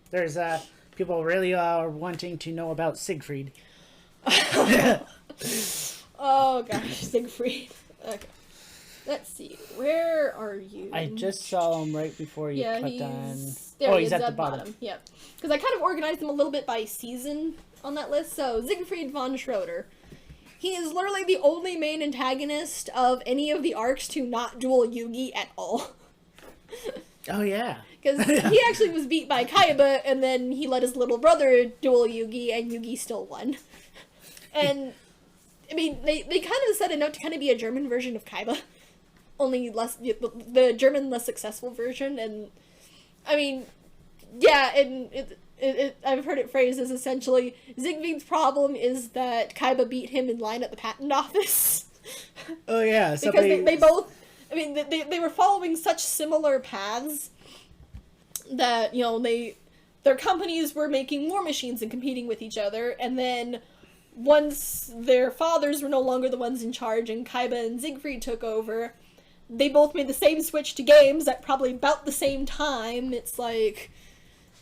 There's, people really are wanting to know about Siegfried. Oh, gosh, Siegfried. Okay. Let's see. Where are you? I just saw him right before you clicked on... There he's at the bottom. Yep. Because I kind of organized them a little bit by season on that list. So, Siegfried von Schroeder. He is literally the only main antagonist of any of the arcs to not duel Yugi at all. Oh, yeah. Because he actually was beat by Kaiba, and then he let his little brother duel Yugi, and Yugi still won. And, I mean, they kind of set it out to kind of be a German version of Kaiba. Only less, the German less successful version, and I mean, yeah, and I've heard it phrased as essentially, Siegfried's problem is that Kaiba beat him in line at the patent office. Oh yeah, because they both, I mean, they were following such similar paths that, you know, their companies were making war machines and competing with each other, and then once their fathers were no longer the ones in charge and Kaiba and Siegfried took over, they both made the same switch to games at probably about the same time. It's like,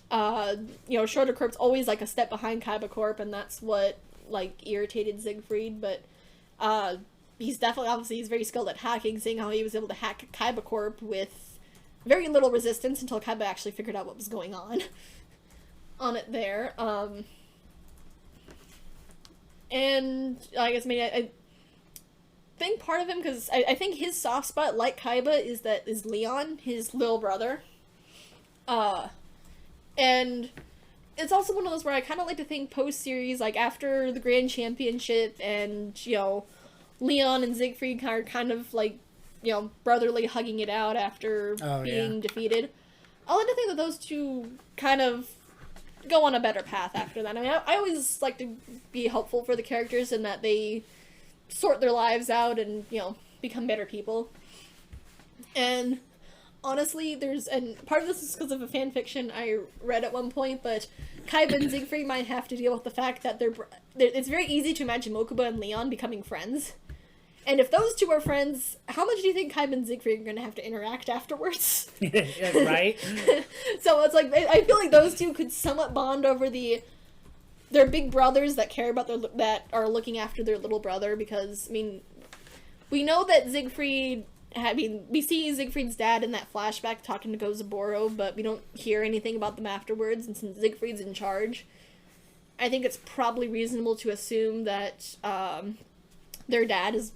you know, Schroeder Corp's always like a step behind Kaiba Corp, and that's what, like, irritated Siegfried, but, he's definitely, obviously, he's very skilled at hacking, seeing how he was able to hack Kaiba Corp with very little resistance until Kaiba actually figured out what was going on it there. And I guess maybe I think part of him, because I think his soft spot, like Kaiba, is Leon, his little brother. And it's also one of those where I kind of like to think post-series, like after the Grand Championship and, you know, Leon and Siegfried are kind of like, you know, brotherly hugging it out after being defeated. I like to think that those two kind of go on a better path after that. I mean, I always like to be hopeful for the characters in that they sort their lives out and, you know, become better people. And honestly, and part of this is because of a fan fiction I read at one point, but Kaiba and Siegfried might have to deal with the fact that it's very easy to imagine Mokuba and Leon becoming friends. And if those two are friends, how much do you think Kaiba and Siegfried are going to have to interact afterwards? Right? So it's like, I feel like those two could somewhat bond over they're big brothers that care about that are looking after their little brother, because, I mean, we know that Siegfried, we see Siegfried's dad in that flashback talking to Gozaburo, but we don't hear anything about them afterwards, and since Siegfried's in charge, I think it's probably reasonable to assume that their dad is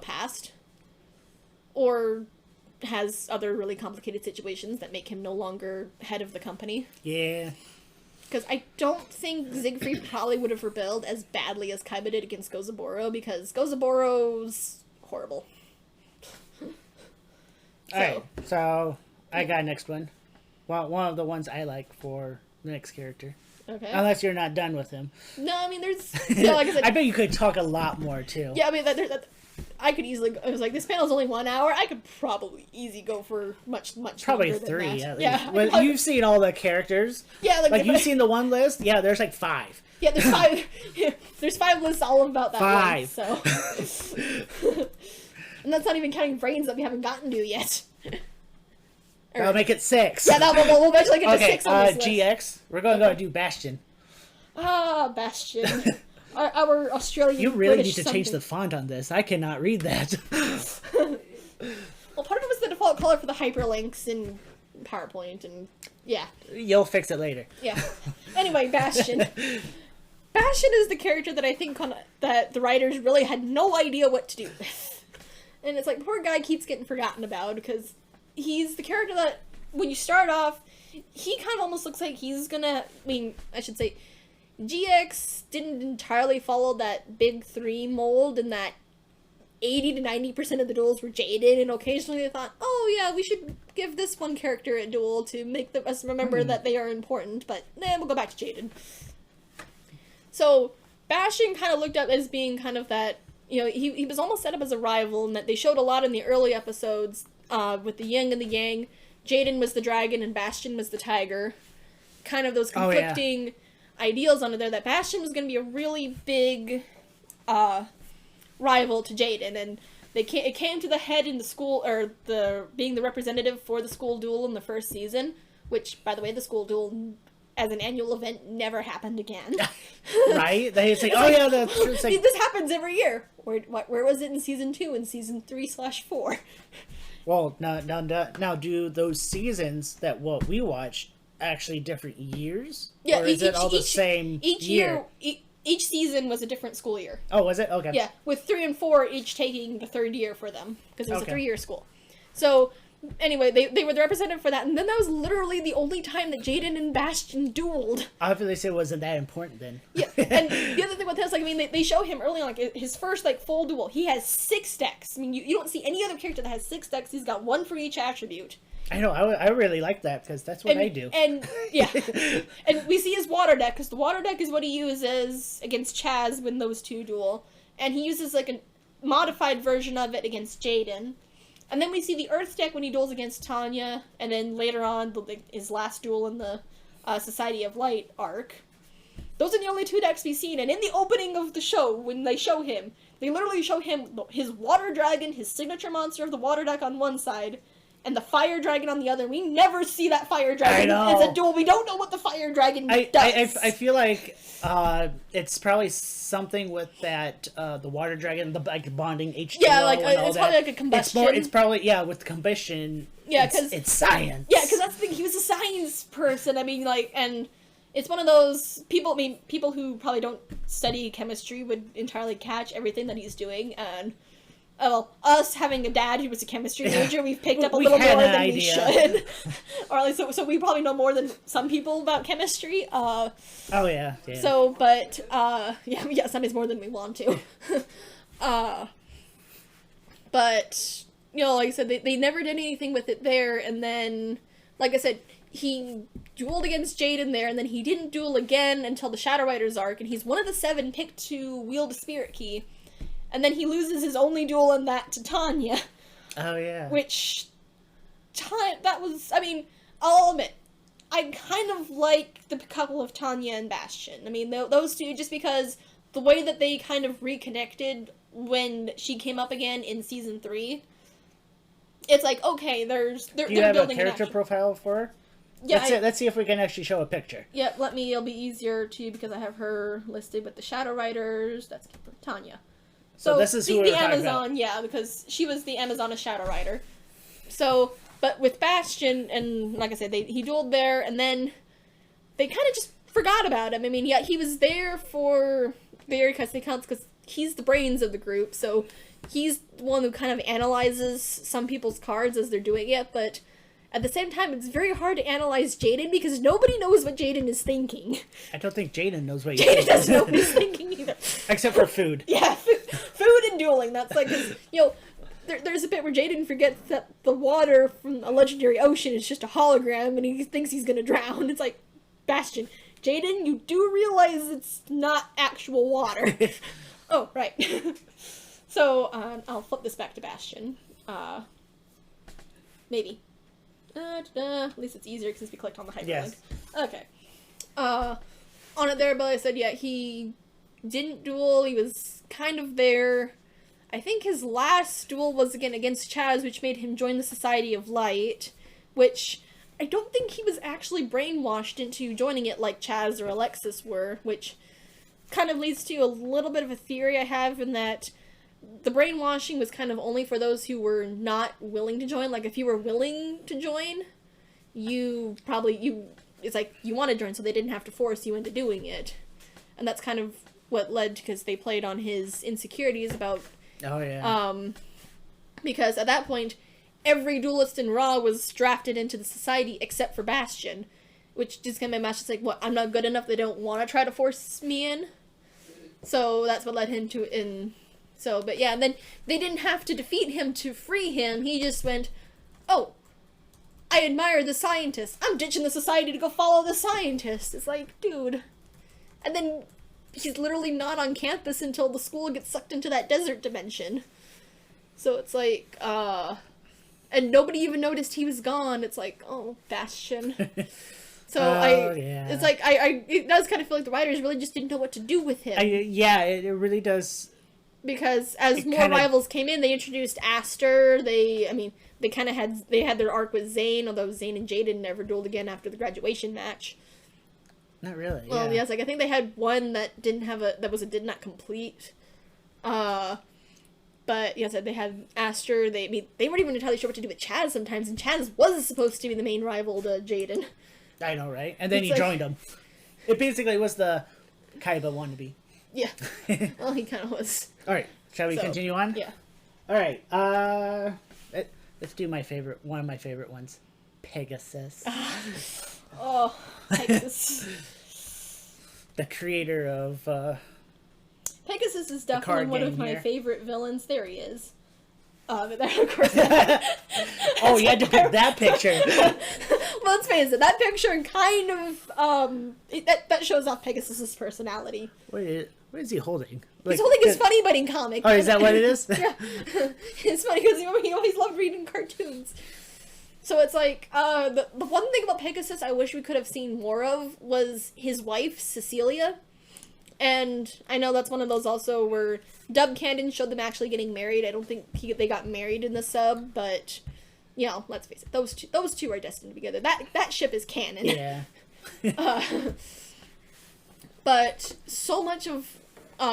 passed, or has other really complicated situations that make him no longer head of the company. Yeah. Because I don't think Siegfried probably would have rebelled as badly as Kaiba did against Gozaburo, because Gozaburo's horrible. Alright, so I got next one. Well, one of the ones I like for the next character. Okay. Unless you're not done with him. No, I mean, there's... Yeah, like I said... I bet you could talk a lot more, too. Yeah, I mean, I could easily... I was like, this panel's only 1 hour. I could probably easy go for much probably longer than 3, that. yeah. Well, you've seen all the characters. Yeah, like you've seen the one list? Yeah, there's like 5. Yeah, there's 5. There's 5 lists all about that 5. One, so... And that's not even counting brains that we haven't gotten to yet. I'll make it 6. Yeah, we'll eventually get to 6 on this list. GX. We're going to go do Bastion. Ah, Bastion. our Australian You really British need to change something. the font on this. I cannot read that. Well, part of it was the default color for the hyperlinks in PowerPoint, and yeah. You'll fix it later. Yeah. Anyway, Bastion. Bastion is the character that I think that the writers really had no idea what to do with. And it's like, poor guy keeps getting forgotten about, because he's the character that, when you start off, he kind of almost looks like he's gonna, I should say, GX didn't entirely follow that big 3 mold, in that 80 to 90% of the duels were Jaden, and occasionally they thought, oh yeah, we should give this one character a duel to make us remember that they are important, but we'll go back to Jaden. So, Bastion kind of looked up as being kind of that, he was almost set up as a rival, and that they showed a lot in the early episodes, with the yin and the yang. Jaden was the dragon and Bastion was the tiger. Kind of those conflicting ideals under there, that Bastion was going to be a really big rival to Jaden, and it came to the head in the school, or being the representative for the school duel in the first season, which, by the way, the school duel as an annual event never happened again. Right? They say, that's true. It's like, this happens every year. Where was it in season 2 and season 3/4? Well, now do those seasons that what we watch actually different years? Yeah, or is it all the same year? Each season was a different school year. Oh, was it? Okay. Yeah, with 3 and 4 each taking the 3rd year for them, because it was a 3-year school. So, anyway, they were the representative for that, and then that was literally the only time that Jaden and Bastion dueled. Obviously, say it wasn't that important then. Yeah, and the other thing with this, they show him early on, his first, full duel, he has 6 decks. You don't see any other character that has 6 decks. He's got 1 for each attribute. I know, I really like that, because that's what I do. And, yeah. And we see his water deck, because the water deck is what he uses against Chaz when those two duel. And he uses, a modified version of it against Jaden. And then we see the Earth deck when he duels against Tanya, and then later on, his last duel in the Society of Light arc. Those are the only 2 decks we've seen, and in the opening of the show, when they show him, they literally show him his Water Dragon, his signature monster of the Water deck on one side, and the Fire Dragon on the other. We never see that Fire Dragon as a duel. We don't know what the Fire Dragon does. I feel like it's probably something with that the Water Dragon, the bonding H2O. Yeah, and all it's that. probably a combustion. It's probably with the combustion. Yeah, because it's science. Yeah, because that's the thing. He was a science person. And it's one of those people. People who probably don't study chemistry would entirely catch everything that he's doing, and. Us having a dad who was a chemistry major, we've picked up a little more than we should. Or at least, so we probably know more than some people about chemistry. Yeah. So, but, some is more than we want to. But, like I said, they never did anything with it there, and then, like I said, he dueled against Jaden there, and then he didn't duel again until the Shadow Riders arc, and he's one of the 7 picked to wield a Spirit Key. And then he loses his only duel in that to Tanya. Oh, yeah. Which, that was, I mean, I'll admit, I kind of like the couple of Tanya and Bastion. I mean, those two, just because the way that they kind of reconnected when she came up again in season 3, it's like, okay, they're Do you have a character profile for her? Yeah, Let's see if we can actually show a picture. Yeah, it'll be easier too because I have her listed with the Shadow Riders. That's Tanya. So this is who the we're talking Amazon, about. yeah, because she was the Amazon Shadow Rider. So, but with Bastion, and like I said, he dueled there, and then they kind of just forgot about him. I mean, yeah, he was there for very custody counts because he's the brains of the group, so he's the one who kind of analyzes some people's cards as they're doing it, but at the same time, it's very hard to analyze Jaden because nobody knows what Jaden is thinking. I don't think Jaden knows what Jaden doesn't know what he's thinking either. Except for food. Yeah, food and dueling. That's like, there's a bit where Jaden forgets that the water from a legendary ocean is just a hologram and he thinks he's gonna drown. It's like, Bastion, Jaden, you do realize it's not actual water. Oh, right. So, I'll flip this back to Bastion. Maybe. At least it's easier since we clicked on the hyperlink. Yes. Okay. On it there, but I said, yeah, he didn't duel. He was kind of there. I think his last duel was again against Chaz, which made him join the Society of Light, which I don't think he was actually brainwashed into joining it like Chaz or Alexis were, which kind of leads to a little bit of a theory I have in that the brainwashing was kind of only for those who were not willing to join. Like, if you were willing to join, it's like, you want to join, so they didn't have to force you into doing it. And that's kind of what led, because they played on his insecurities about... Oh, yeah. Because at that point, every duelist in Raw was drafted into the society except for Bastion. Which just kind of made Bastion like, what, I'm not good enough, they don't want to try to force me in? So that's what led him to... So, but yeah, and then they didn't have to defeat him to free him. He just went, oh, I admire the scientist. I'm ditching the society to go follow the scientist. It's like, dude. And then he's literally not on campus until the school gets sucked into that desert dimension. So it's like, and nobody even noticed he was gone. It's like, oh, Bastion. So it's like, it does kind of feel like the writers really just didn't know what to do with him. It really does. Because as more rivals came in, they introduced Aster. They had their arc with Zane, although Zane and Jaden never dueled again after the graduation match. Not really. Well, yes, like I think they had one that did not complete. But yes, they had Aster. They weren't even entirely sure what to do with Chaz sometimes, and Chaz was supposed to be the main rival to Jaden. I know, right? And then he joined them. It basically was the Kaiba wannabe. Yeah. Well, he kind of was. All right. Shall we continue on? Yeah. All right. Let's do one of my favorite ones. Pegasus. Oh, Pegasus. The creator of... Pegasus is definitely one of my favorite villains. There he is. But that, of course... Oh, you had to pick that picture. Well, let's face it, that picture kind of... that shows off Pegasus's personality. What is he holding? He's holding his Funny Buddy comic. Oh, is that what it is? Yeah. It's funny because he always loved reading cartoons. So it's like, the one thing about Pegasus I wish we could have seen more of was his wife, Cecilia. And I know that's one of those also where dub canon showed them actually getting married. I don't think they got married in the sub, but, let's face it, those two are destined to be together. That ship is canon. Yeah. But so much of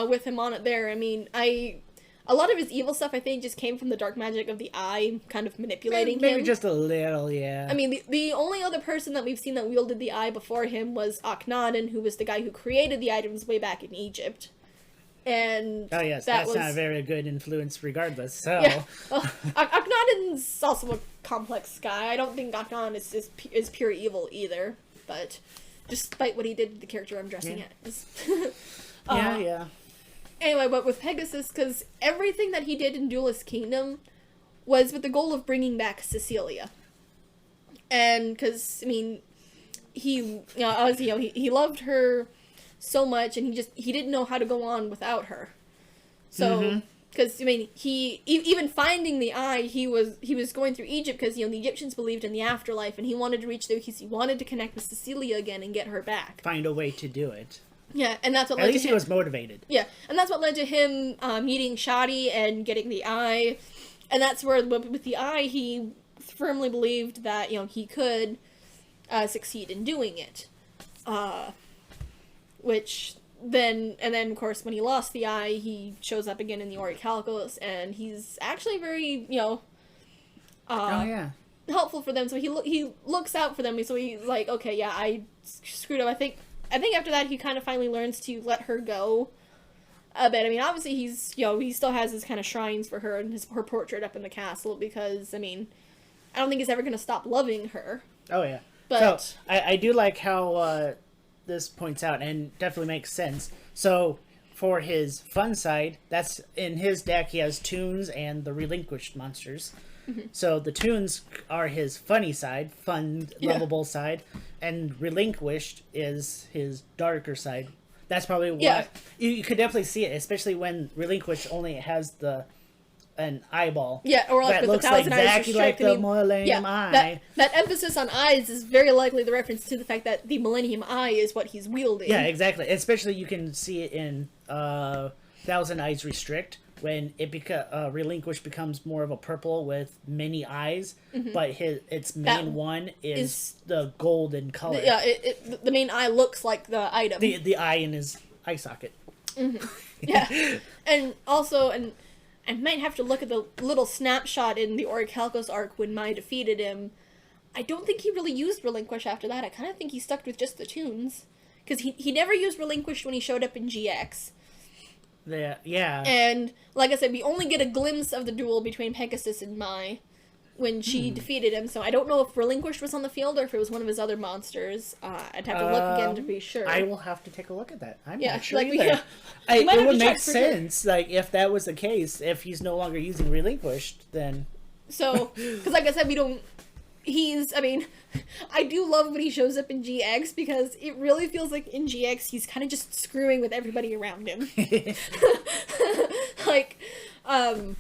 with him on it there, I mean, a lot of his evil stuff, I think, just came from the dark magic of the eye kind of manipulating him. Maybe just a little, yeah. I mean, the only other person that we've seen that wielded the eye before him was Akhenaten, who was the guy who created the items way back in Egypt. And oh, yes, that's not a very good influence regardless, so... Yeah. Well, Akhenaten's also a complex guy. I don't think Akhenaten is pure evil either, but despite what he did to the character I'm dressing as. Yeah. Anyway, but with Pegasus, because everything that he did in Duelist Kingdom was with the goal of bringing back Cecilia. And, because, I mean, he loved her so much, and he didn't know how to go on without her. So, Because, I mean, even finding the eye, he was going through Egypt because, you know, the Egyptians believed in the afterlife, and he wanted to reach there because he wanted to connect with Cecilia again and get her back. Find a way to do it. Yeah, and that's what At least he was motivated. Yeah, and that's what led to him meeting Shadi and getting the eye. And that's where, with the eye, he firmly believed that, you know, he could succeed in doing it. Then, of course, when he lost the eye, he shows up again in the Orichalcos, and he's actually very, you know, helpful for them. So he looks out for them, so he's like, okay, yeah, I screwed up. I think after that, he kind of finally learns to let her go a bit. I mean, obviously, he's, you know, he still has his kind of shrines for her and her portrait up in the castle, because, I mean, I don't think he's ever going to stop loving her. Oh, yeah. But so, I do like how this points out, and definitely makes sense. So, for his fun side, that's in his deck, he has Toons and the Relinquished monsters. Mm-hmm. So, the Toons are his funny side, fun, lovable side, and Relinquished is his darker side. That's probably why you could definitely see it, especially when Relinquished only has an eyeball. Yeah, or like that with looks the thousand exactly eyes like the Millennium Eye. That emphasis on eyes is very likely the reference to the fact that the Millennium Eye is what he's wielding. Yeah, exactly. Especially you can see it in Thousand Eyes Restrict, when it Relinquish becomes more of a purple with many eyes, but its main one is the golden color. The main eye looks like the item. The eye in his eye socket. Mm-hmm. Yeah, and also, I might have to look at the little snapshot in the Orichalcos arc when Mai defeated him. I don't think he really used Relinquish after that. I kind of think he stuck with just the Toons. Because he never used Relinquish when he showed up in GX. Yeah. And, like I said, we only get a glimpse of the duel between Pegasus and Mai when she defeated him. So I don't know if Relinquish was on the field or if it was one of his other monsters. I'd have to look again to be sure. I will have to take a look at that. I'm not sure like, either. It would make sense, sure. like, if that was the case, if he's no longer using Relinquished, then... So, because like I said, I do love when he shows up in GX, because it really feels like in GX he's kind of just screwing with everybody around him. Like, when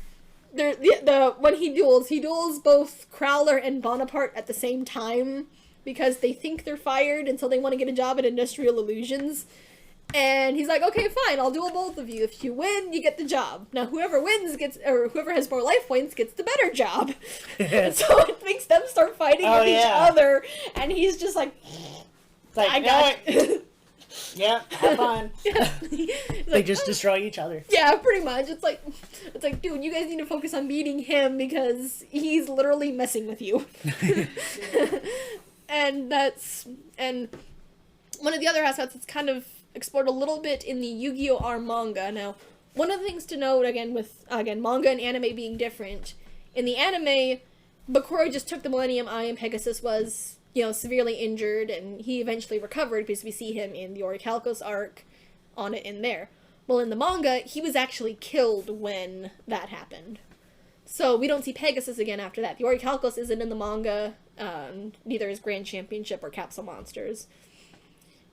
he duels both Crowler and Bonaparte at the same time, because they think they're fired, and so they want to get a job at Industrial Illusions. And he's like, okay, fine, I'll duel both of you. If you win, you get the job. Now, whoever wins whoever has more life points gets the better job. So it makes them start fighting with each other, and he's just like, I got it. Yeah, have fun. They just destroy each other. Yeah, pretty much. It's like, dude, you guys need to focus on beating him, because he's literally messing with you. And one of the other aspects that's kind of explored a little bit in the Yu-Gi-Oh! R manga. Now, one of the things to note, with manga and anime being different, in the anime, Bakura just took the Millennium Eye and Pegasus was, severely injured, and he eventually recovered, because we see him in the Orichalcos arc on it in there. Well, in the manga, he was actually killed when that happened. So we don't see Pegasus again after that. The Orichalcos isn't in the manga, neither is Grand Championship or Capsule Monsters.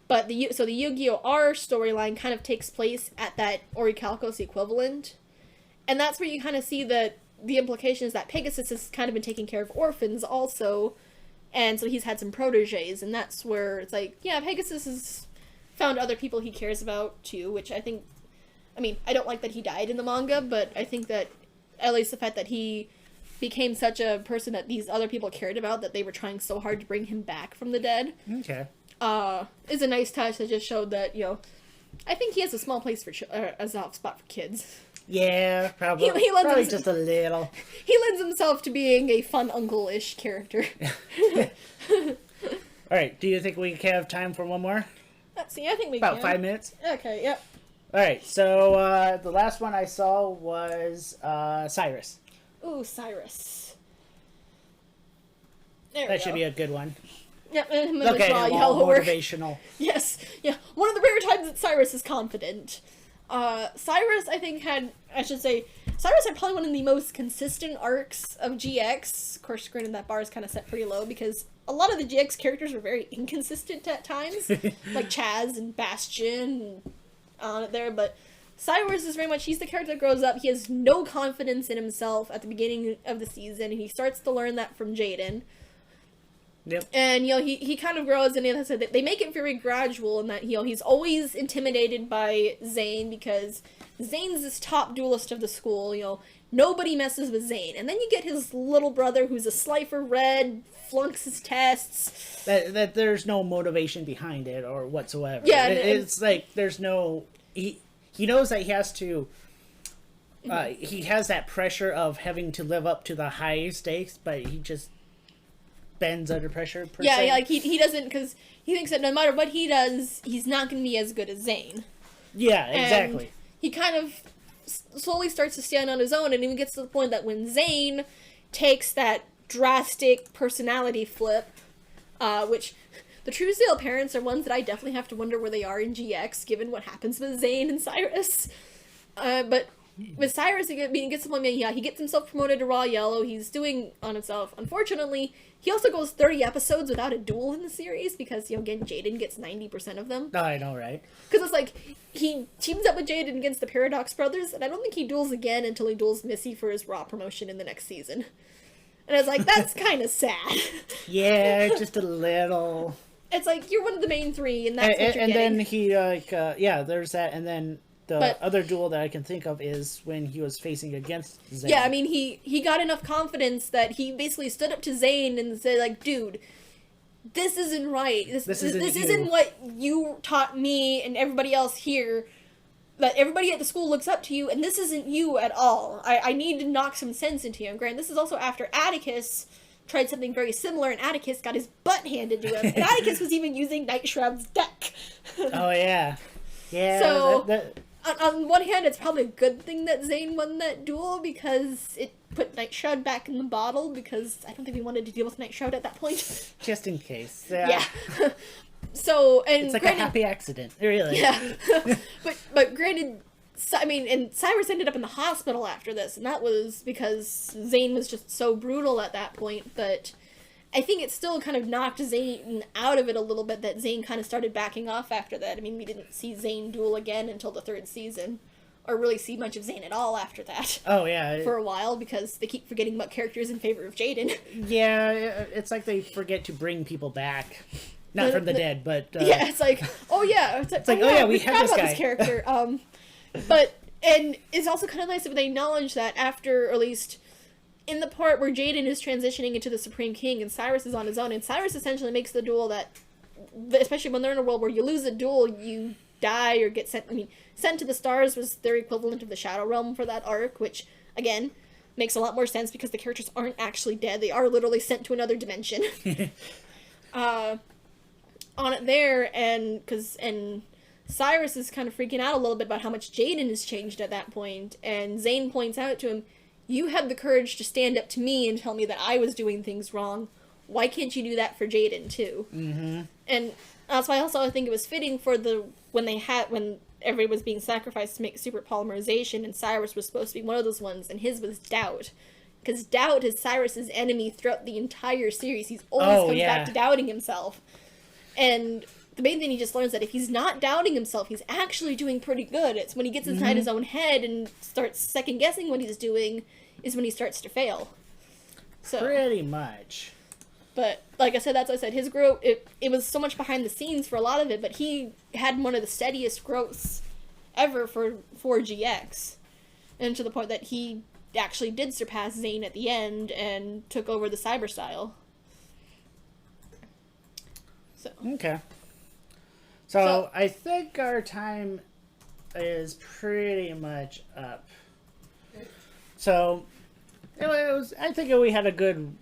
But the Yu-Gi-Oh! R storyline kind of takes place at that Orichalcos equivalent. And that's where you kind of see the implications that Pegasus has kind of been taking care of orphans also. And so he's had some proteges, and that's where it's like, yeah, Pegasus has found other people he cares about too, which I don't like that he died in the manga, but I think that at least the fact that he became such a person that these other people cared about, that they were trying so hard to bring him back from the dead. Okay. Is a nice touch that just showed that, I think he has a small place for a soft spot for kids. Yeah, probably. Probably just a little. He lends himself to being a fun uncle-ish character. Alright, do you think we have time for one more? Let's see, I think we can. About 5 minutes? Okay, yep. Alright, so the last one I saw was Cyrus. Ooh, Cyrus. That should be a good one. Yep, and I'm gonna draw yellow motivational. Yes, yeah. One of the rare times that Cyrus is confident. Cyrus had probably one of the most consistent arcs of GX. Of course, granted, that bar is kind of set pretty low, because a lot of the GX characters were very inconsistent at times. Like Chaz and Bastion and there, but Cyrus is very much, he's the character that grows up. He has no confidence in himself at the beginning of the season, and he starts to learn that from Jaden. Yep. And, he kind of grows, and they make it very gradual in that, he's always intimidated by Zane, because Zane's this top duelist of the school, nobody messes with Zane. And then you get his little brother, who's a Slifer Red, flunks his tests. That there's no motivation behind it, or whatsoever. Yeah. It's like, there's no... He knows that he has to... he has that pressure of having to live up to the high stakes, but he just... bends under pressure, per se. Like, he doesn't, because he thinks that no matter what he does, he's not going to be as good as Zane. Yeah, exactly. And he kind of slowly starts to stand on his own, and even gets to the point that when Zane takes that drastic personality flip, which the Truesdale parents are ones that I definitely have to wonder where they are in GX, given what happens with Zane and Cyrus. But with Cyrus, he gets to the point, he gets himself promoted to Raw Yellow, he's doing on himself. Unfortunately, he also goes 30 episodes without a duel in the series, because, again, Jaden gets 90% of them. Oh, I know, right? Because it's like, he teams up with Jaden against the Paradox Brothers, and I don't think he duels again until he duels Missy for his Raw promotion in the next season. And I was like, that's kind of sad. Yeah, just a little... It's like, you're one of the main three, and that's what you're getting. And then he, there's that, and then... The other duel that I can think of is when he was facing against Zane. Yeah, I mean, he got enough confidence that he basically stood up to Zane and said, like, dude, this isn't right. This isn't what you taught me and everybody else here. That everybody at the school looks up to you, and this isn't you at all. I need to knock some sense into you. And granted, this is also after Atticus tried something very similar, and Atticus got his butt handed to him. And Atticus was even using Night Shroud's deck. Oh, yeah. Yeah, so... On one hand, it's probably a good thing that Zane won that duel, because it put Night Shroud back in the bottle, because I don't think we wanted to deal with Night Shroud at that point. Just in case. Yeah. So, and it's like a happy accident, really. Yeah. but granted, I mean, and Cyrus ended up in the hospital after this, and that was because Zane was just so brutal at that point, but... I think it still kind of knocked Zane out of it a little bit, that Zane kind of started backing off after that. I mean, we didn't see Zane duel again until the 3rd season, or really see much of Zane at all after that. Oh, yeah. For a while, because they keep forgetting about characters in favor of Jaden. Yeah, it's like they forget to bring people back. Not from the dead, but... yeah, it's like, oh yeah. It's like, oh yeah, we had this guy. This character. But, and it's also kind of nice that they acknowledge that after, or at least... in the part where Jaden is transitioning into the Supreme King and Cyrus is on his own, and Cyrus essentially makes the duel that, especially when they're in a world where you lose a duel, you die or get sent, Sent to the Stars was their equivalent of the Shadow Realm for that arc, which, again, makes a lot more sense because the characters aren't actually dead, they are literally sent to another dimension. On it there, and Cyrus is kind of freaking out a little bit about how much Jaden has changed at that point, and Zane points out to him, you had the courage to stand up to me and tell me that I was doing things wrong. Why can't you do that for Jaden, too? Mm-hmm. And that's why also I think it was fitting for when everybody was being sacrificed to make super polymerization, and Cyrus was supposed to be one of those ones, and his was Doubt. Because Doubt is Cyrus's enemy throughout the entire series. He's always comes back to doubting himself. And the main thing he just learns that if he's not doubting himself, he's actually doing pretty good. It's when he gets inside his own head and starts second-guessing what he's doing is when he starts to fail. So, pretty much. But, like I said, that's what I said. His growth, it was so much behind the scenes for a lot of it, but he had one of the steadiest growths ever for GX. And to the point that he actually did surpass Zane at the end and took over the cyber style. So. Okay. So, I think our time is pretty much up. So, I think we had a good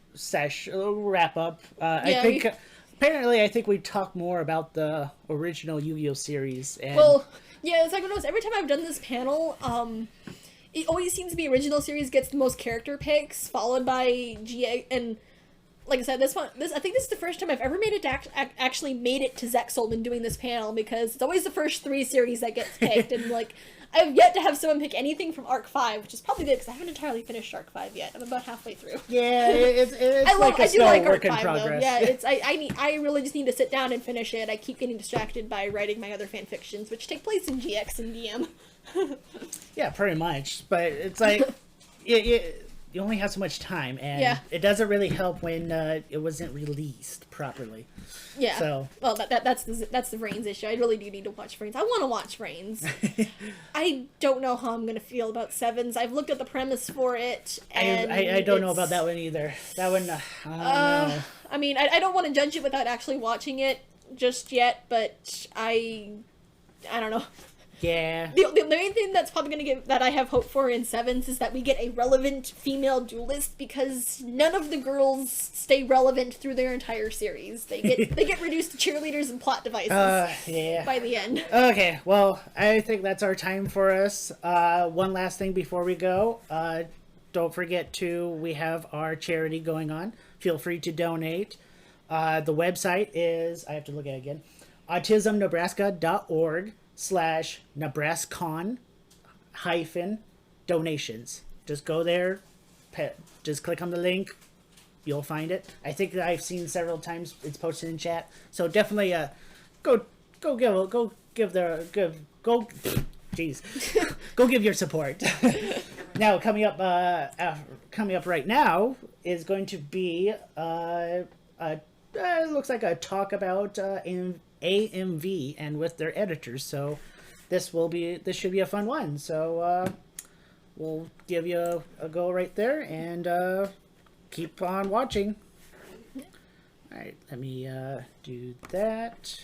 wrap up. I think we talked more about the original Yu-Gi-Oh! Series. And... Well, yeah, it's like every time I've done this panel, it always seems to be original series gets the most character picks, followed by GX, and like I said, this I think this is the first time I've ever made it to actually made it to Zach Solman doing this panel, because it's always the first 3 series that gets picked, and like I've yet to have someone pick anything from Arc 5, which is probably good because I haven't entirely finished Arc 5 yet. I'm about halfway through. Yeah, it's I do like work in progress. Yeah, I really just need to sit down and finish it. I keep getting distracted by writing my other fan fictions, which take place in GX and DM. Yeah, pretty much. But it's like you only have so much time, and it doesn't really help when it wasn't released properly. Yeah. So well, that's the Reigns issue. I really do need to watch Reigns. I want to watch Reigns. I don't know how I'm gonna feel about Sevens. I've looked at the premise for it, and I don't know about that one either. That one, I don't know. I mean, I don't want to judge it without actually watching it just yet, but I don't know. Yeah. The main thing that's probably going to get that I have hope for in Sevens is that we get a relevant female duelist, because none of the girls stay relevant through their entire series. They get reduced to cheerleaders and plot devices by the end. Okay, well, I think that's our time for us. One last thing before we go. Don't forget we have our charity going on. Feel free to donate. The website is, I have to look at it again, autismnebraska.org/NebrasKon -donations. Just go there, just click on the link, you'll find it. I think I've seen several times it's posted in chat, so definitely go give your support. Now coming up right now is going to be it looks like a talk about AMV and with their editors, so this should be a fun one. So we'll give you a go right there, and keep on watching. All right, let me do that.